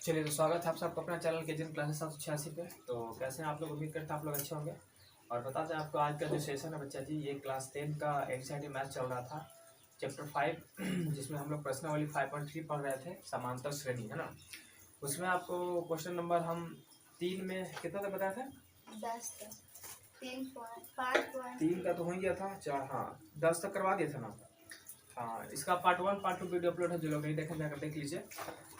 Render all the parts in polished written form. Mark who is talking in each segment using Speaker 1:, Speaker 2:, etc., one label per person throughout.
Speaker 1: चलिए तो स्वागत है आप सबका अपना चैनल के जिन क्लासेस 786 पे। तो कैसे हैं आप लोग? उम्मीद करते हैं आप लोग अच्छे होंगे। और बताते हैं आपको आज का जो सेशन है बच्चा जी, ये क्लास 10 का एनसीईआरटी मैथ चल रहा था, चैप्टर 5 जिसमें हम लोग प्रश्नावली 5.3 पढ़ रहे थे, समांतर श्रेणी, है ना। उसमें आपको क्वेश्चन नंबर हम 3 में कितना तक बताया था?
Speaker 2: 10 तक।
Speaker 1: 3 का तो हो ही गया था। 4, हाँ 10 तक करवा दिया था ना। हाँ, इसका पार्ट 1 पार्ट 2 वीडियो अपलोड है, जो लोग नहीं देखें जाकर देख लीजिए।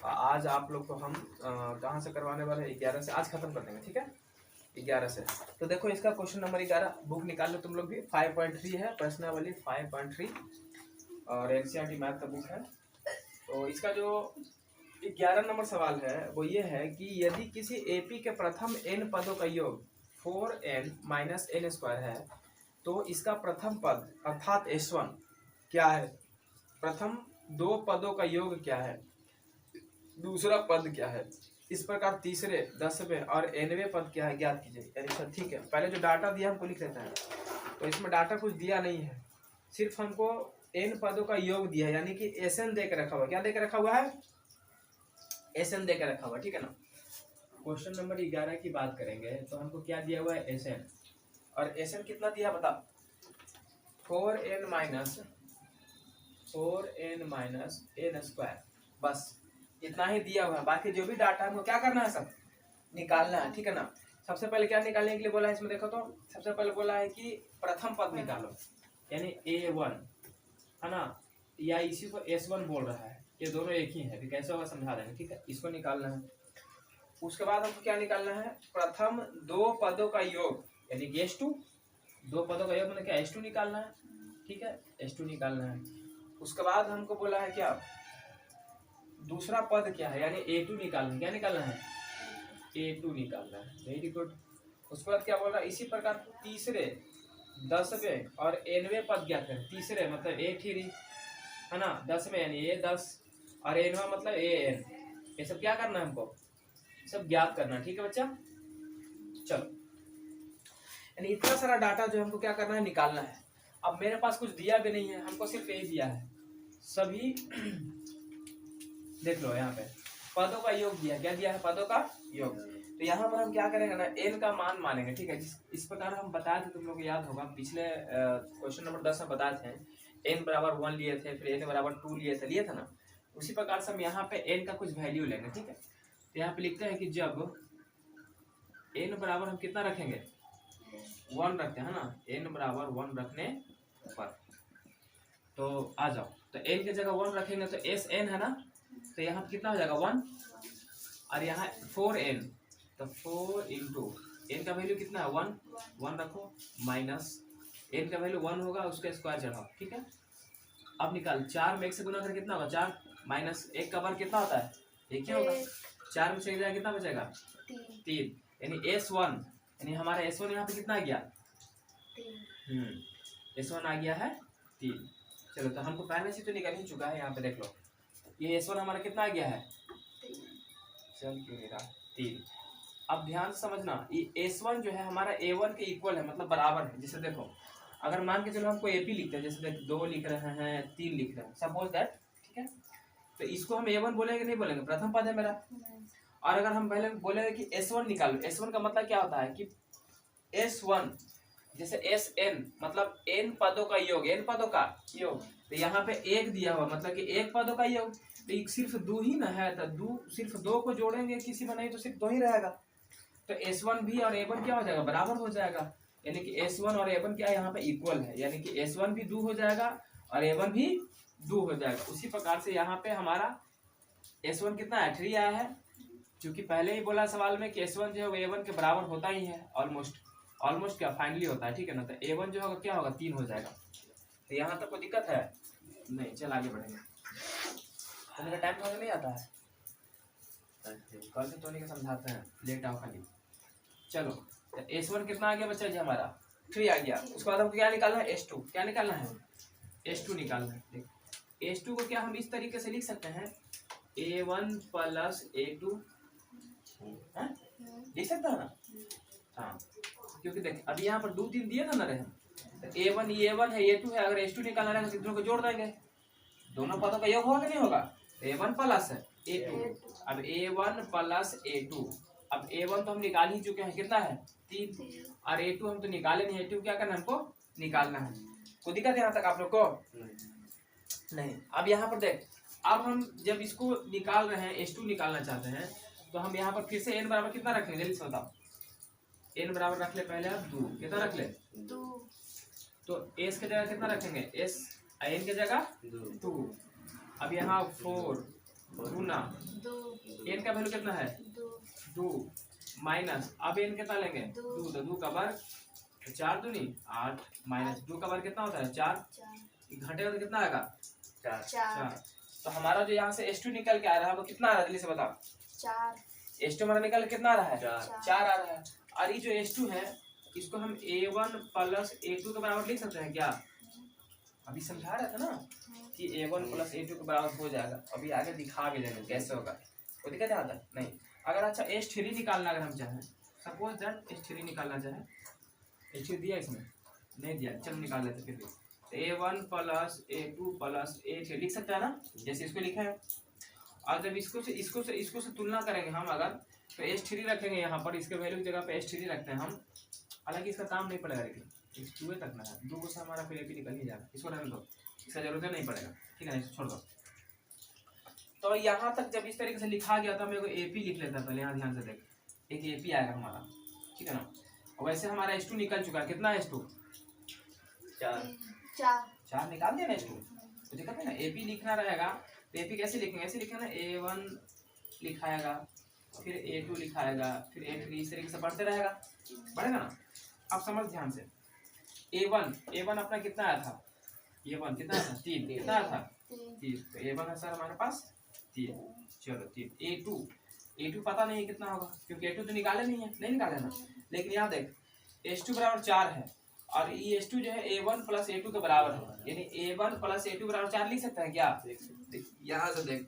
Speaker 1: आज आप लोग को हम कहाँ से करवाने वाले हैं? 11 से आज खत्म कर देंगे, ठीक है, 11 से। तो देखो इसका क्वेश्चन नंबर 11 बुक निकाल लो तुम लोग भी। 5.3 है, प्रश्नावली 5.3 और एनसीईआरटी मैथ का बुक है। तो इसका जो 11 नंबर सवाल है वो ये है कि यदि किसी एपी के प्रथम n पदों का योग 4n माइनस n स्क्वायर है तो इसका प्रथम पद अर्थात S1 क्या है? प्रथम 2 पदों का योग क्या है? दूसरा पद क्या है? इस प्रकार तीसरे 10वें और 9वें पद क्या है ज्ञात कीजिए। अच्छा ठीक है, पहले जो डाटा दिया हमको लिख लेते हैं। तो इसमें डाटा कुछ दिया नहीं है, सिर्फ हमको n पदों का योग दिया है, यानी कि SN दे के रखा हुआ। क्या दे के रखा हुआ है? SN दे के रखा हुआ, ठीक है ना। क्वेश्चन नंबर 11 की बात करेंगे तो हमको क्या दिया हुआ है? SN। और SN कितना दिया बता? 4n माइनस n स्क्वायर, बस इतना ही दिया हुआ है। बाकी जो भी डाटा हमको क्या करना है, सब निकालना है, ठीक है ना। सबसे पहले क्या निकालने के लिए बोला है इसमें? देखो तो सबसे पहले बोला है कि प्रथम पद निकालो, यानी A1, है ना, या इसी को S1 बोल रहा है। ये दोनों एक ही है, कैसे होगा समझा देंगे, ठीक है। इसको निकालना है। उसके बाद हमको क्या निकालना है? प्रथम 2 पदों का योग, यानी कि S2। 2 पदों का योग मतलब क्या? S2 निकालना है, ठीक है, S2 निकालना है। उसके बाद हमको बोला है क्या? दूसरा पद क्या है, यानी A2 निकालना है। क्या निकालना है? A2 निकालना है, वेरी गुड। उसके बाद क्या बोल रहा है? इसी प्रकार तीसरे 10वें और 9वें पद क्या है? तीसरे मतलब A3, है ना, 10वें यानी A10 और 9वां मतलब AN। ये सब क्या करना है हमको? सब ज्ञात करना है, ठीक है बच्चा। चलो, यानी इतना सारा डाटा जो हमको क्या करना है? निकालना है। अब मेरे पास कुछ दिया भी नहीं है, हमको सिर्फ यही दिया है। सभी देख लो यहाँ पे पदों का योग दिया। क्या दिया है? पदों का योग। तो यहाँ पर हम क्या करेंगे ना, n का मान मानेंगे, ठीक है। इस प्रकार हम बताए थे, तुम लोग याद होगा पिछले क्वेश्चन नंबर 10 में बताए थे। n बराबर 1 लिए थे, फिर n बराबर 2 लिए थे ना। उसी प्रकार से हम यहाँ पे n का कुछ वैल्यू लेंगे, ठीक है। तो यहाँ पे लिखते हैं कि जब n बराबर हम कितना रखेंगे? 1 रखते हैं, है ना। n बराबर 1 रखने पर तो आ जाओ, तो n की जगह 1 रखेंगे तो SN है ना। तो यहाँ पे कितना हो जाएगा? 1। और यहाँ 4n, तो 4 इंटू n का वैल्यू कितना है? 1 रखो, माइनस n का वैल्यू 1 होगा, उसका स्क्वायर चढ़ाओ, ठीक है। अब निकाल, 4 में 1 से गुना कर कितना होगा? 4 माइनस 1 का वर्ग कितना होता है? 1 ही होगा। 4 में से जाएगा कितना बचेगा? 3, यानी S1, यानी हमारा S1 यहाँ पे कितना आ गया? S1 आ गया है 3। चलो, तो हमको पहले से तो निकल ही चुका है, यहाँ पे देख लो। ये S1 हमारा कितना आ गया है? चल क्यों नहीं रहा? 3। अब ध्यान से समझना, ये S1 जो है हमारा A1 के इक्वल है, मतलब बराबर है। जैसे देखो, अगर मान के चलो हमको AP लिखते हैं, जैसे 2 लिख रहे हैं, 3 लिख रहे हैं, सपोज दैट, ठीक है। तो इसको हम A1 बोलेंगे नहीं बोलेंगे? प्रथम पद है मेरा। और अगर हम पहले बोलेंगे कि S1 निकालो, S1 का मतलब क्या होता है कि S1 जैसे SN मतलब n पदों का योग, n पदों का योग। तो यहाँ पे 1 दिया हुआ मतलब कि 1 पदों का योग। तो सिर्फ 2 ही ना है, तो सिर्फ 2 को जोड़ेंगे किसी में, नहीं तो सिर्फ 2 ही रहेगा। तो S1 भी और A1 क्या हो जाएगा? बराबर हो जाएगा। यानी कि S1 और A1 क्या है? यहाँ पे इक्वल है, यानी कि S1 भी 2 हो जाएगा और A1 भी 2 हो जाएगा। उसी प्रकार से यहाँ पे हमारा S1 कितना है? 3 आया है, क्योंकि पहले ही बोला सवाल में कि S1 जो है वो A1 के बराबर होता ही है, ऑलमोस्ट क्या फाइनली होता है, ठीक है ना। तो A1 जो होगा क्या होगा? 3 हो जाएगा। तो यहाँ तक कोई दिक्कत है नहीं? चल आगे बढ़ेंगे। तो मेरा टाइम समझ नहीं आता है, कल से टोनी का समझाते हैं, लेट आओ खाली। चलो, तो S1 कितना आ गया बच्चा जी? हमारा 3 आ गया। उसके बाद हमको क्या निकालना है? S2। क्या निकालना है? S2 निकालना है। देख, S2 को क्या हम इस तरीके से लिख सकते हैं? A1 प्लस A2, लिख सकता है ना? हाँ, क्योंकि देख अभी यहाँ पर 2 3 दिए था ना रहे, तो A1 ये A1 है, A2 है। अगर S2 निकालना रहेगा तो दोनों को जोड़ देंगे, दोनों पदों का योग होगा कि नहीं होगा? A1 प्लस है A2। अब A1 प्लस A2, अब A1 तो हम निकाल ही चुके हैं, कितना है 3, और A2 हम तो निकाले नहीं, A2 क्या करना है हमको निकालना है। कोई दिक्कत है यहाँ तक आप लोग को? नहीं। अब यहाँ पर देख, अब हम जब इसको निकाल रहे हैं H2 निकालना चाहते हैं, तो हम यहाँ पर फिर से n बराबर कितना रखेंगे जल्दी से बताओ। n बराबर रख ले पहले आप 2, कितना रख ले
Speaker 2: 2,
Speaker 1: तो s के जगह कितना रखेंगे s, n के जगह 2। अब यहाँ 4 गुना
Speaker 2: 2,
Speaker 1: n का वैल्यू कितना है 2 माइनस, अब n कितना लेंगे 2, तो 2 का वर्ग 4 दूनी 8 माइनस 2 का वर्ग कितना होता है 4,
Speaker 2: 4,
Speaker 1: घंटे तो कितना आएगा 4।
Speaker 2: 4,
Speaker 1: तो हमारा जो यहाँ से H2 निकल के आ रहा है वो कितना आ रहा है जल्दी से बताओ।
Speaker 2: 4,
Speaker 1: H2 हमारा निकल के कितना आ रहा है 4 आ रहा है। और ये जो H2 है इसको हम A1 प्लस A2 के बराबर लिख सकते हैं क्या? अभी समझा रहा था ना कि A1 प्लस A2 के बराबर हो जाएगा, अभी आगे दिखा भी देंगे कैसे होगा, कोई दिक्कत आता है नहीं। अगर अच्छा H3 निकालना अगर हम चाहें, सपोज दैट H3 निकालना चाहें, H3 दिया इसमें नहीं दिया, चलो निकाल लेते फिर भी। A1 plus A2 plus A3 लिख सकते हैं ना, जैसे इसको लिखा है। और जब इसको से तुलना करेंगे हम अगर, तो H3 रखेंगे यहाँ पर, इसके वैल्यू की जगह पे H3 रखते हैं हम। हालांकि इसका काम नहीं पड़ेगा, लेकिन H2 तक ना है, 2 से हमारा फिर AP निकल ही जाएगा, इसको रहने दो, इसका जरूरत नहीं पड़ेगा, ठीक है, इसको छोड़ दो। तो यहाँ तक जब इस तरीके से लिखा गया था, मेरे को AP लिख लेता पहले, यहाँ ध्यान से देख, एक AP आएगा हमारा, ठीक है ना। और वैसे हमारा H2 निकल चुका है, कितना है H2 4 निकाल दिया ना H2, तो दिक्कत है ना। AP लिखना रहेगा तो AP कैसे लिखेंगे, ऐसे लिखेंगे ना, A1 लिखाएगा, फिर A2 लिखाएगा, फिर A3, इस तरीके से बढ़ते रहेगा, बढ़ेगा ना। अब समझ ध्यान से, A1 अपना कितना आया था, A1 कितना आया था 3, कितना आया था 3, तो A1 है सर हमारे पास 3, चलो 3। A2 पता नहीं है कितना होगा, क्योंकि A2 तो निकाले नहीं है, नहीं निकाले ना। लेकिन यहाँ देख H2 बराबर 4 है, और ये H2 जो है A1 प्लस A2 के बराबर है, यानी A1 प्लस A2 बराबर 4 लिख सकते हैं क्या? यहाँ से देख,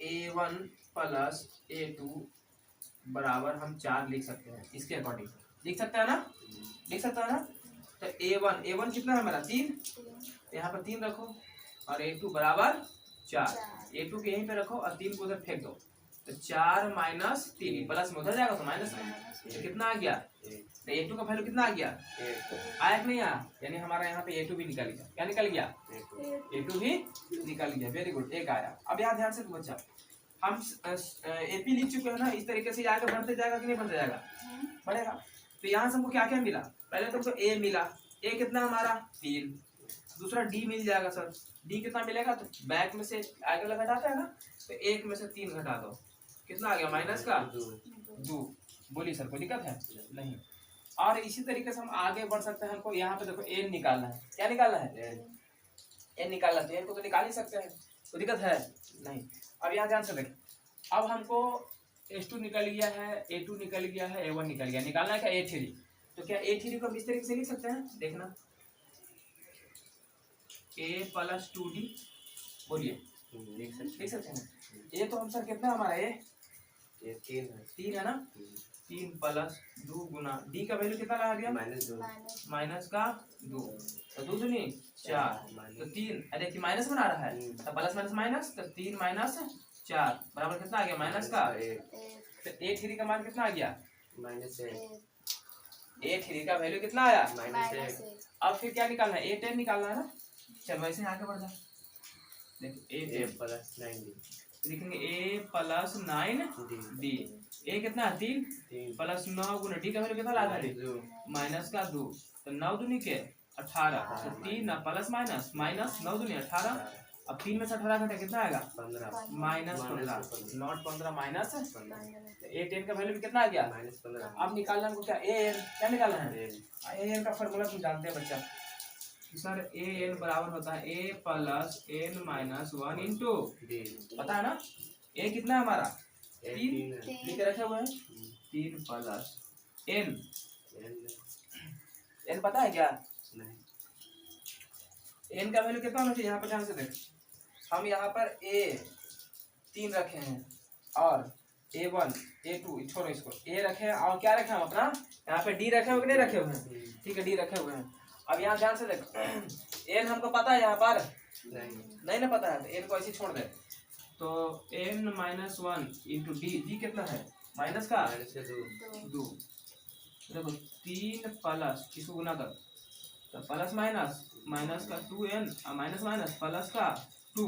Speaker 1: A1 प्लस A2 बराबर हम 4 लिख सकते हैं, इसके अकॉर्डिंग लिख सकते हैं ना, लिख सकते हैं ना। तो A1 कितना है मेरा 3, यहाँ पर 3 रखो, और A2 बराबर 4, A2 के यहीं पे रखो और 3 को उधर फेंक दो, तो 4 माइनस 3 प्लस में उधर जाएगा तो माइनस में, तो कितना आ गया, तो A2 का वैल्यू कितना आ गया, आया कि नहीं आया, यानी हमारा यहाँ पे A2 भी निकल गया, क्या निकल गया A2 भी निकल गया, वेरी गुड, एक आया। अब यहाँ ध्यान से तू बच्चा, हम AP लिख चुके हैं ना, इस तरीके से आगे बढ़ते जाएगा कि नहीं बढ़ते जाएगा, बढ़ेगा। तो यहाँ से हमको क्या क्या मिला, पहले तुमको A मिला, A कितना हमारा 3, दूसरा D मिल जाएगा सर, D कितना मिलेगा, तो बैक में से आगे वाला घटाते हैं ना, तो 1 में से 3 घटा दो, कितना आ गया माइनस का 2। बोलिए सर कोई दिक्कत है नहीं। और इसी तरीके से हम आगे बढ़ सकते हैं, हमको यहाँ पे देखो n निकालना है, क्या निकालना है n निकालना है, तो n को तो निकाल ही सकते हैं, कोई दिक्कत है नहीं। अब यहाँ ध्यान से देखें, अब हमको H2 निकल गया है, A2 निकल गया है, A1 निकल गया, निकालना है क्या A3, तो क्या A3 को हम इस तरीके से लिख सकते हैं, देखना A प्लस 2D, बोलिए लिख सकते हैं। A तो हम सर कितना हमारा A 3 है ना, 3 प्लस 2 गुना D का वैल्यू कितना लगा दिया माइनस का 2, तो 2 दूनी 4, तो 3, अरे कि माइनस बना रहा है, तो प्लस माइनस माइनस, तो 3 माइनस 4 बराबर कितना आ गया माइनस का, तो A3 का मान कितना आ गया A3 का वैल्यू कितना आया -1। अब फिर क्या निकालना है, A10 निकालना है ना, चलो ऐसे आगे बढ़ जाए, देखो A प्लस 9D लिखेंगे, A प्लस 9D, A कितना है 3 प्लस 9 गुना D का वैल्यू कितना ला है माइनस का 2, तो 9 दूनी के 18, तो 3 ना प्लस माइनस माइनस 9 दूनी 18, अब 3 में से 18 घटा कितना आएगा -15, नॉट 15 माइनस, A10 का वैल्यू कितना आ गया -15। अब निकालना हमको क्या AN, क्या निकालना है AN का फॉर्मूला तुम जानते हैं बच्चा सर, AN बराबर होता है A plus N minus 1 into D, पता है ना, A कितना है हमारा 3 लिख के रखे हुए हैं, 3 प्लस N, N पता है क्या नहीं, N का वैल्यू कितना होना चाहिए, यहाँ पर ध्यान से देख, हम यहाँ पर A 3 रखे हैं और A1 A2 छोड़ो इसको, A रखे हैं और क्या रखे हम अपना यहाँ पे D रखे हुए नहीं रखे हुए हैं, ठीक है D रखे हुए हैं। अब यहाँ ध्यान से देख, n हमको पता है यहाँ पर नहीं ना पता है, तो n को ऐसे छोड़ दे, तो n-1 इंटू डी कितना है माइनस का दो। देखो 3 प्लस इसको गुना कर तो प्लस माइनस का 2n माइनस माइनस प्लस का 2।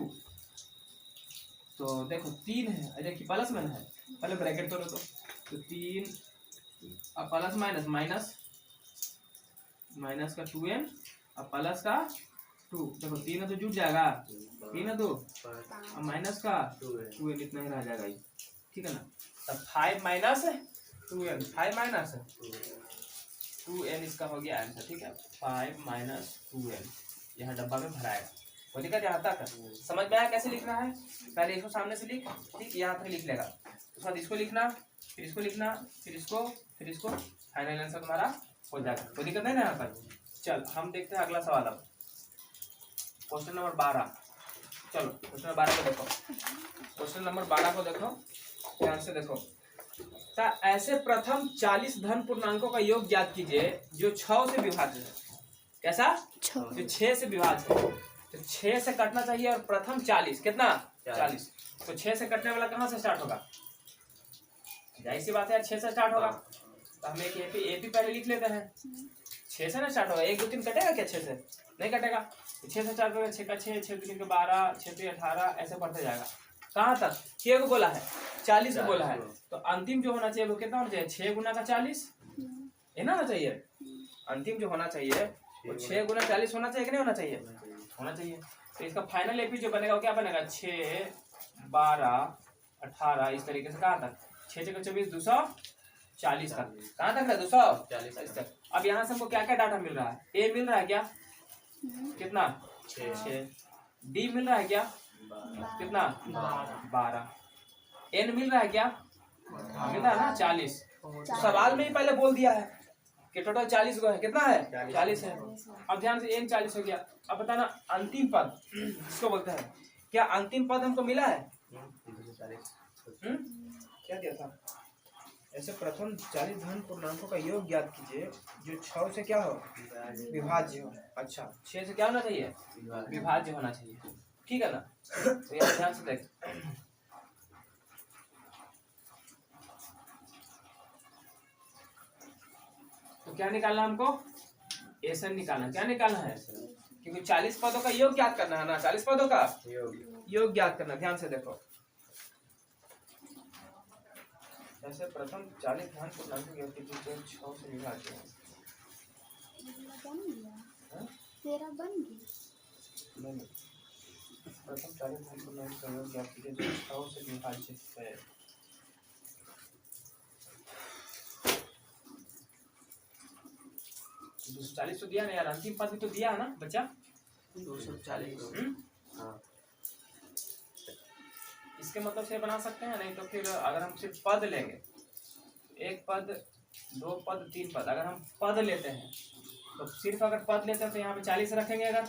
Speaker 1: तो देखो 3 है, देखिए प्लस में है, पहले ब्रैकेट करो तो 3 अब प्लस माइनस का 2n अब प्लस का 2। देखो 3 है तो जुट जाएगा, 3 है तो अब माइनस का 2n इतना ही रह जाएगा ये, ठीक है ना। तब 5 माइनस 2n 5 माइनस 2n इसका हो गया आंसर, ठीक है। 5 माइनस 2n यहाँ डब्बा में भराएगा। वो दिक्कत यहाँ तक समझ में आया कैसे लिखना है। पहले इसको सामने से लिख, ठीक, यहाँ तक लिख लेगा, उसके बाद इसको लिखना, फिर इसको लिखना, फिर इसको, फाइनल आंसर तुम्हारा हो जाएगा। कोई दिक्कत नहीं ना यहाँ पर। चल हम देखते हैं अगला सवाल। अब क्वेश्चन नंबर 12। चलो क्वेश्चन नंबर 12 को देखो, क्वेश्चन नंबर 12 को देखो, ध्यान से देखो। ऐसे प्रथम 40 धन पूर्णांकों का योग ज्ञात कीजिए जो 6 से विभाज्य है। कैसा? जो 6 से विभाज्य है, तो 6 से कटना चाहिए और प्रथम 40 कितना 40। तो 6 से कटने वाला कहाँ से स्टार्ट होगा? जाहिर सी बात है यार 6 से स्टार्ट होगा, तो हम एक एपी पहले लिख लेते हैं। 6 से ना स्टार्ट होगा, 1 2 3 कटेगा क्या? 6 से नहीं कटेगा, 6 से स्टार्ट होगा, 6 का 6, 6 3 के 12, 6 3 18 ऐसे बढ़ते जाएगा। कहाँ तक? क्या को बोला है? 40 को बोला है। तो अंतिम जो होना चाहिए वो कितना होना चाहिए? 6 गुना का 40 है ना होना चाहिए। अंतिम जो होना चाहिए वो 6 गुना 40 होना चाहिए कि नहीं होना चाहिए? होना चाहिए। तो इसका फाइनल एपी जो बनेगा वो क्या बनेगा? 6 12 18 इस तरीके से कहाँ तक? 6 6 24 240 तक। कहाँ तक है? 240 तक। अब यहाँ से हमको क्या क्या डाटा मिल रहा है? ए मिल रहा है क्या? कितना? 6। डी मिल रहा है क्या? कितना? 12। एन मिल रहा है क्या? मिल रहा है ना 40। सवाल में ही पहले बोल दिया है कि टोटल 40 गो है। कितना है? 40 है। अब ध्यान से एन 40 हो गया। अब बताना अंतिम पद इसको बोलते हैं, क्या अंतिम पद हमको मिला है? क्या दिया था? ऐसे प्रथम 40 धन पूर्णांकों का योग ज्ञात कीजिए जो 6 से क्या हो? विभाज्य हो। अच्छा 6 से क्या होना चाहिए? विभाज्य होना चाहिए, ठीक है ना। तो यहाँ ध्यान से देख, तो क्या निकालना हमको? एसन निकालना। क्या निकालना है? क्योंकि 40 पदों का योग ज्ञात करना है ना, 40 पदों का योग ज्ञात करना। ध्यान से देखो, ऐसे प्रथम 40 धन पूर्णांकों के योग जो 6 से विभाज्य है।
Speaker 2: तेरा बन गया
Speaker 1: नहीं, प्रथम 40 धन पूर्णांकों का योग ज्ञात कीजिए जो 6 से विभाज्य है। तो 240 तो दिया ना यार, अंतिम पद भी तो दिया है ना बच्चा? 240। हाँ, इसके मतलब से बना सकते हैं। नहीं तो फिर अगर हम सिर्फ पद लेंगे, 1 पद 2 पद 3 पद, अगर हम पद लेते हैं तो सिर्फ अगर पद लेते हैं तो यहाँ पे 40 रखेंगे। अगर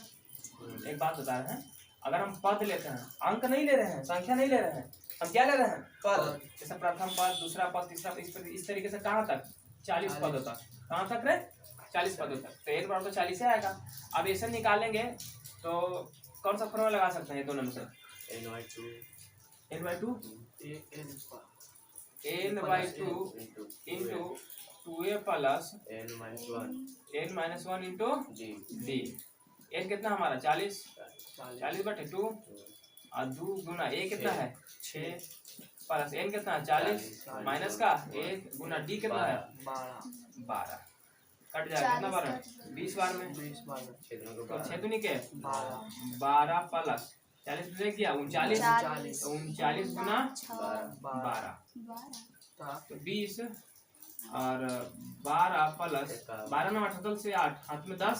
Speaker 1: एक बात बता रहे हैं, अगर हम पद लेते हैं, अंक नहीं ले रहे हैं, संख्या नहीं ले रहे हैं, हम क्या ले रहे हैं? पद। जैसे प्रथम पद, दूसरा पद, तीसरा पद, इस तरीके से कहाँ तक? 40 पदों तक। कहाँ तक रे? 40 पदों तक। तो एक बार तो 40 ही आएगा। अब ऐसे निकालेंगे तो कौन सा फॉर्मूला लगा सकते हैं दोनों में से? n/2 into 2a plus n-1 into D. N कितना हमारा? 40/2 और 2 गुना ए कितना है? 6 प्लस एन कितना है? 40 माइनस का 1 गुना डी कितना है? 12। कट जाएगा कितना बार? 20 बार में। तो 6 दूनी के 12 प्लस 40 देख दिया 39। तो 39 गुना 12 तो 20 और 12 प्लस 12 में 78 से 8 हाथ में 10,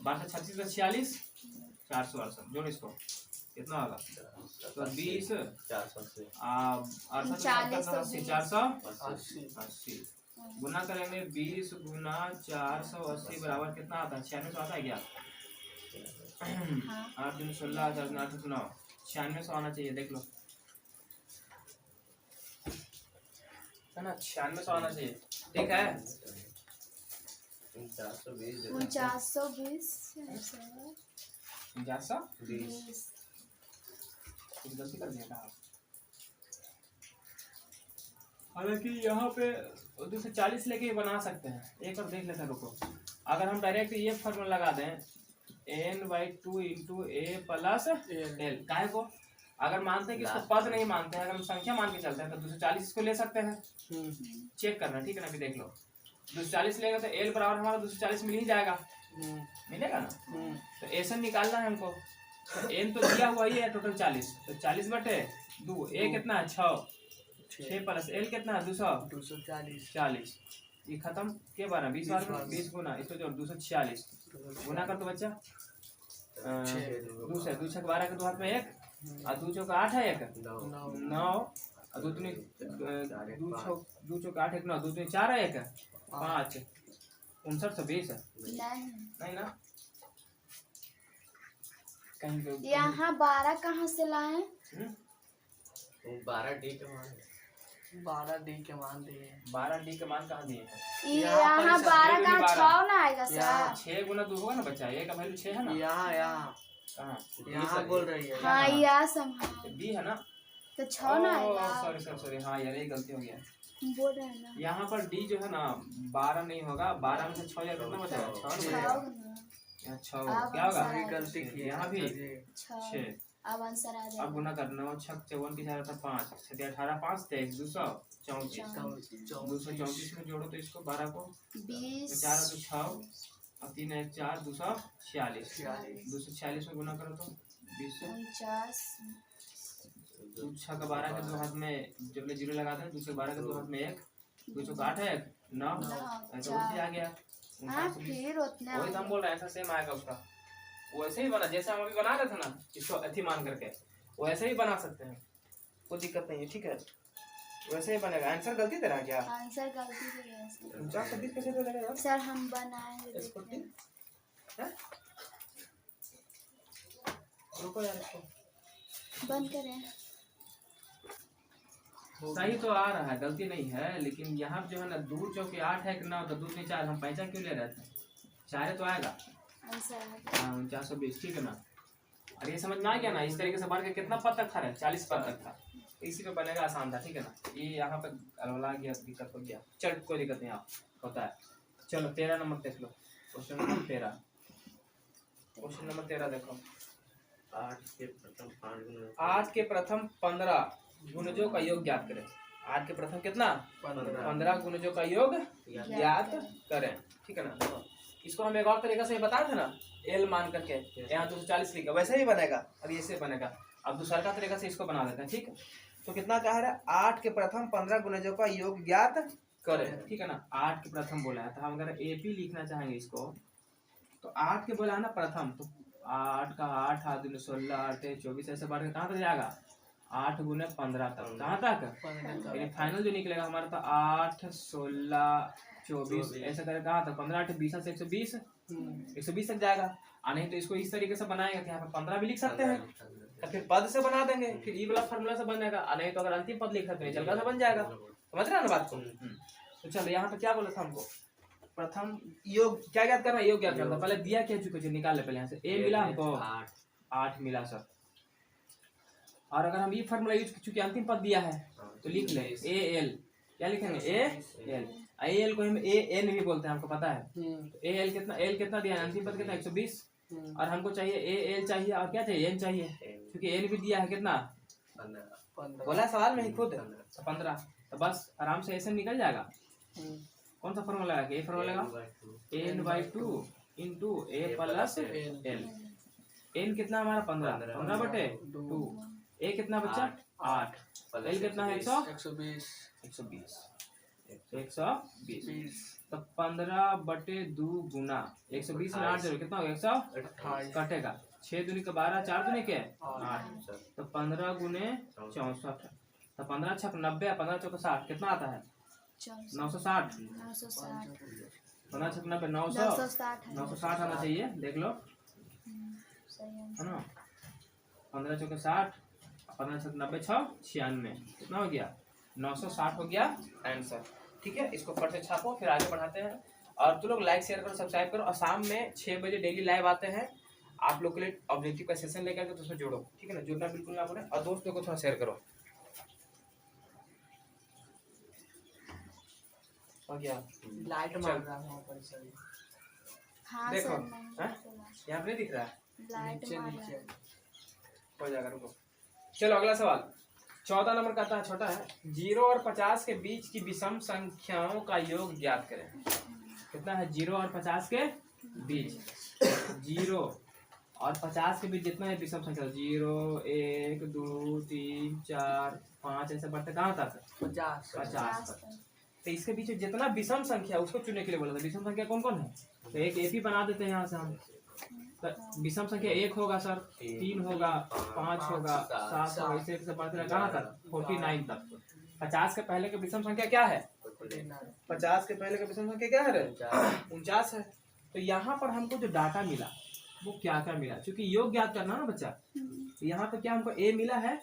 Speaker 1: 12 से 36 से 46, 468 जोड़ इसको कितना होगा? तो 20 480 गुना करेंगे 20 गुना 480 बराबर कितना आता है? 96 आता है क्या? 8 दिन 16 8 9 96 आना चाहिए। देख लो है ना, 96 आना चाहिए। ठीक है
Speaker 2: 4920
Speaker 1: गलती कर दिया था। हालांकि यहाँ पे 240 लेके ही बना सकते हैं। एक और देख लेते हैं, रुको। अगर हम डायरेक्ट ये फॉर्मूला लगा दें n/2 इंटू ए प्लस एल, काहे को अगर मानते हैं कि इसको पद नहीं मानते हैं, अगर हम संख्या मान के चलते हैं तो 240 इसको ले सकते हैं। चेक करना, ठीक है ना। अभी देख लो 240 लेगा तो एल बराबर हमारा 240 मिल ही जाएगा, मिलेगा ना। तो एसन निकालना है हमको, तो एन तो दिया हुआ ही है टोटल 40, तो 40/2 ए कितना है 6 प्लस एल कितना है 240। ये खत्म के बार 20 बार में 20 गुना इसको जोड़ 246 गुना कर तो बच्चा 2 से 2 6 12 के 2 हाथ में 1 और 2 चौक 8 है 1 9 और 2 3 2 चौक 8 1 9 2 3 4 है 1 5 5920 है नहीं ना। कहीं
Speaker 2: यहाँ 12 कहाँ से लाए?
Speaker 3: 12 डी के मान
Speaker 4: 12D के मान दिए हैं।
Speaker 1: 12D के मान कहाँ दिए हैं?
Speaker 2: यहाँ 12 कहाँ 6 ना आएगा सर?
Speaker 1: 6 गुना 2 होगा ना बच्चा, ए का वैल्यू 6 है ना।
Speaker 4: यहाँ
Speaker 1: कहाँ
Speaker 4: यहाँ बोल रही है।
Speaker 2: हाँ यहाँ संभाल
Speaker 1: बी है ना,
Speaker 2: तो 6 ना आएगा।
Speaker 1: सॉरी हाँ यार ये गलती हो गया।
Speaker 2: बोल रहे हैं ना
Speaker 1: यहाँ पर डी जो है ना 12 नहीं होगा, 12 में से 6 या कितना बचा? 6 यहाँ 6 क्या होगा?
Speaker 4: गलती की
Speaker 1: यहाँ भी
Speaker 2: 6 अब आंसर आ
Speaker 1: अब
Speaker 2: जाएगा।
Speaker 1: गुना करना 6 54 की 4 था 5 6 18 5 23 234 234 में जोड़ो तो इसको 12 को
Speaker 2: 20
Speaker 1: 4 तो 6 और 3 1 4 246 246 में गुना करो तो 20 से
Speaker 2: 49
Speaker 1: 2 6 का 12 के 2 हाथ में जब ले 0 लगा दें, 2 से 12 के 2 हाथ में 1 2 चौक 8 है 9 ऐसा उल्टी आ गया।
Speaker 2: हाँ फिर उतने
Speaker 1: वही तो हम बोल रहे हैं, ऐसा सेम आएगा उसका, वैसे ही बना जैसे हम अभी बना रहे थे ना इसको अथी मान करके, वैसे ही बना सकते हैं, कोई दिक्कत नहीं है, ठीक है वैसे ही बनेगा। आंसर गलती दे रहा है क्या?
Speaker 2: आंसर गलती से गया सर।
Speaker 1: 49 कैसे दे देगा यार?
Speaker 2: सर हम बनाएंगे
Speaker 1: इसको
Speaker 2: देखिए।
Speaker 1: रुको यार इसको
Speaker 2: बंद करें।
Speaker 1: सही तो आ रहा है, गलती नहीं है, लेकिन यहाँ जो है ना 2 चौके 8 है कि 9 तो 2 3 4 हम पैसा क्यों ले रहे थे? 4 तो आएगा।
Speaker 2: आंसर आ गया।
Speaker 1: हाँ 4920 ठीक है ना। और ये समझ में आ गया ना, इस तरीके से बढ़ के कितना पद तक था? 40 पद तक था, इसी पे बनेगा, आसान था, ठीक है ना। ये यहाँ पे अलवला गया, दिक्कत हो गया, चल कोई दिक्कत नहीं, आप होता है। चलो 13 नंबर देख लो, क्वेश्चन नंबर 13, क्वेश्चन नंबर 13 देखो। 8 के प्रथम 15 गुणजों का योग ज्ञात करें। 8 के प्रथम कितना? 15 गुणजों का योग ज्ञात करें, ठीक है ना। इसको हम एक और तरीका से बता थे ना, एल मान करके यहाँ 240 लिखा, वैसे ही बनेगा, अब ऐसे बनेगा। अब दूसरा का तरीका से इसको बना देते हैं, ठीक है। तो कितना कह रहा है? 8 के प्रथम 15 गुणजों का योग ज्ञात करें, ठीक है ना। 8 के प्रथम बोला है, तो हम अगर एपी लिखना चाहेंगे इसको, तो 8 के बोला है ना प्रथम, तो 8 का 8 8 दूनी 16 8 24 ऐसे बढ़ के कहाँ तक जाएगा? 8 गुने 15 तक, कहाँ तक? यानी फाइनल जो निकलेगा हमारा था 8 16 24 ऐसे करके कहाँ तक? 15 8 20 से 120 120 तक जाएगा। नहीं तो इसको इस तरीके से बनाएंगे कि यहाँ पे 15 भी लिख सकते हैं, तो फिर पद से बना देंगे, फिर ई वाला फॉर्मूला से बन जाएगा। नहीं तो अगर अंतिम पद लिख सकते हैं चलका से बन जाएगा, समझ रहे हैं ना बात को। तो चलो यहाँ पे क्या बोला था हमको? प्रथम योग क्या ज्ञात करना? योग ज्ञात करना। पहले दिया क्या चुके निकाल ले, पहले यहाँ से ए मिला हमको 8 मिला सर। और अगर हम ये फॉर्मूला यूज चुके अंतिम पद दिया है तो लिख ले ए एल, क्या लिखेंगे? ए एल को हम ए एन भी बोलते हैं, हमको पता है। ए एल कितना? एल कितना दिया है? अंतिम पद कितना? 120। और हमको चाहिए ए एल चाहिए, और क्या चाहिए? एन चाहिए, क्योंकि एन भी दिया है कितना?
Speaker 4: 15
Speaker 1: बोला सवाल में ही खुद 15। तो बस आराम से ऐसे निकल जाएगा। कौन सा फॉर्मूला लगा? ए फॉर्मूला लगा n/2 इंटू ए प्लस एल। एन कितना हमारा? 15/2। ए कितना बच्चा? 8। एल कितना है? 120 तो 15/2 गुना 120 में 8 जोड़ो कितना होगा? 128 कटेगा। 6 दूनी का 12 4 दूनी के 8 तो 15 गुने 64 तो 15 छक 90 15 चौक 60 कितना आता है? 960 15 छक 90 960 आना चाहिए, देख लो है ना। 15 चौके 60 15 छक 90 6 96 कितना हो गया? 960 हो गया आंसर, ठीक है। इसको फट से छापो, फिर आगे बढ़ाते हैं। और तुम लोग लाइक शेयर करो, सब्सक्राइब करो, और शाम में 6 बजे डेली लाइव आते हैं आप लोग के लिए ऑब्जेक्टिव का सेशन लेकर के, तो उसमें जोड़ो, ठीक है ना। जुड़ना बिल्कुल ना भूलें, और दोस्तों को थोड़ा शेयर करो। हो गया।
Speaker 4: लाइट मार रहा है वहाँ पर सर।
Speaker 2: हाँ
Speaker 1: देखो,
Speaker 2: सर नहीं
Speaker 1: हाँ?
Speaker 2: चला।
Speaker 1: यहाँ पे नहीं दिख रहा है,
Speaker 2: लाइट
Speaker 4: नीचे
Speaker 2: मार
Speaker 4: नीचे।
Speaker 2: रहा है।
Speaker 1: हो जाएगा, रुको। चलो अगला सवाल 14 नंबर कहता है, छोटा है, 0 और 50 के बीच की विषम संख्याओं का योग ज्ञात करें। कितना है 0 और 50 के बीच? 0 और 50 के बीच जितना है विषम संख्या, 0 1 2 3 4 5 ऐसे बढ़ते कहाँ तक?
Speaker 4: 50
Speaker 1: 50 तक। तो इसके बीच जितना विषम संख्या उसको चुनने के लिए बोला था। विषम संख्या कौन कौन है? तो एक एपी बना देते हैं यहाँ से हम। तो विषम संख्या 1 होगा सर, 3 होगा, 5 होगा, 7 होगा, इसे से बढ़ते रहे कहाँ तक? 49 तक। 50 के पहले के विषम संख्या क्या है? 50 के पहले का विषम संख्या क्या है रे? 49 है। तो यहाँ पर हमको जो डाटा मिला वो क्या क्या मिला, क्योंकि योग ज्ञात करना ना बच्चा। तो यहाँ पे क्या हमको ए मिला है?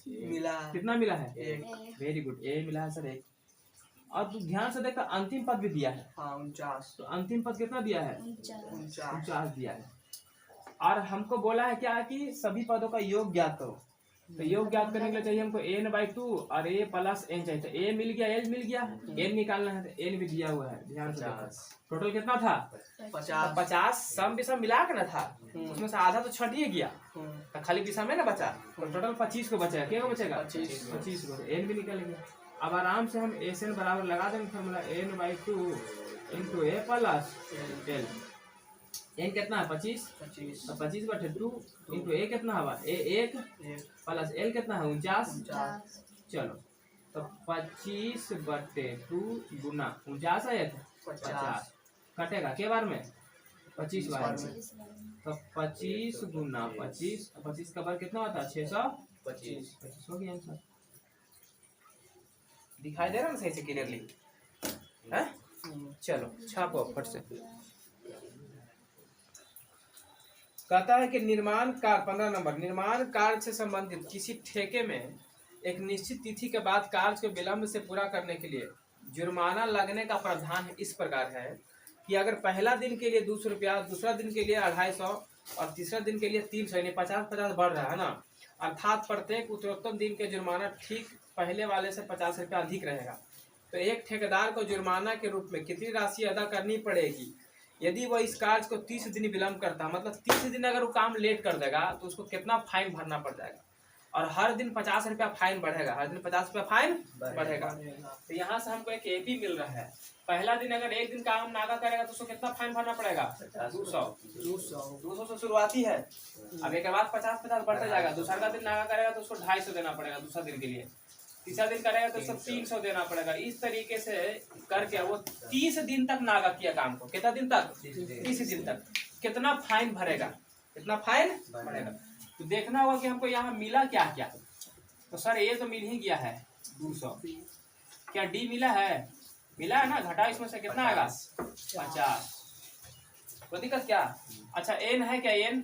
Speaker 4: मिला।
Speaker 1: कितना मिला है?
Speaker 4: एक।
Speaker 1: वेरी गुड, ए मिला है सर 1। और तू ध्यान से देखा अंतिम पद भी दिया है।
Speaker 4: हाँ 49।
Speaker 1: तो अंतिम पद कितना दिया है?
Speaker 4: 49।
Speaker 1: 49 दिया है। और हमको बोला है क्या कि सभी पदों का योग ज्ञात करो। तो योग ज्ञात करने के लिए चाहिए हमको n/2 और a + n चाहिए। तो a मिल गया, l मिल गया, n निकालना है तो n भी दिया हुआ है। ध्यान से देखो टोटल कितना था?
Speaker 4: 50।
Speaker 1: 50 सम विषम मिला के ना था, उसमें से आधा तो छट ही गया, तो खाली विषम है ना बचा। तो टोटल 25 को बचेगा। क्या बचेगा? 25 को। n भी निकल गया। अब आराम से हम SN बराबर लगा देंगे formula, n/2 × a + l। n कितना है? 25। तो 25/2 × a कितना हुआ? a 1 प्लस l कितना है? 49। चलो तो 25/2 गुना 49 है, 50 कटेगा के बार में? 25 बार में। तो 25 गुना 25, 25 का बार कितना होता है? 625। 25 हो गया आंसर। दिखाई दे रहा है ना सही से क्लियरली? है? चलो छापो फट से। कहता है कि निर्माण कार्य 15 नंबर, निर्माण कार्य से संबंधित किसी ठेके में एक निश्चित तिथि के बाद कार्य को विलंब से पूरा करने के लिए जुर्माना लगने का प्रावधान इस प्रकार है कि अगर पहला दिन के लिए 200 रुपया, दूसरा दिन के लिए 250 और तीसरा दिन के लिए 300, यानी 50-50 बढ़ रहा है ना, अर्थात प्रत्येक उत्तरोत्तर दिन के जुर्माना ठीक पहले वाले से 50 रुपया अधिक रहेगा। तो एक ठेकेदार को जुर्माना के रूप में कितनी राशि अदा करनी पड़ेगी यदि वह इस कार्य को 30 दिन विलंब करता है? मतलब 30 दिन अगर वो काम लेट कर देगा तो उसको कितना फाइन भरना पड़ जाएगा। और हर दिन 50 रुपया फाइन बढ़ेगा, हर दिन 50 रुपया फाइन बढ़ेगा। तो यहाँ से हमको एक एपी मिल रहा है। पहला दिन अगर एक दिन काम नागा करेगा तो उसको कितना फाइन भरना पड़ेगा? 200 से शुरुआती है। अब एक बाद 50-50 बढ़ते जाएगा। दूसरा दिन नागा करेगा तो उसको 250 देना पड़ेगा दूसरा दिन के लिए। तीसरा दिन करेगा तो उसको 300 देना पड़ेगा। इस तरीके से करके वो 30 दिन तक नागा किया काम को। कितना दिन तक? 30 दिन तक। कितना फाइन भरेगा? कितना फाइन भरेगा? तो देखना होगा कि हमको यहाँ मिला क्या क्या। तो सर ये तो मिल ही गया है 200। क्या डी मिला है? मिला है ना, घटा इसमें से कितना आएगा? 50। कोई दिक्कत क्या? अच्छा एन है क्या? एन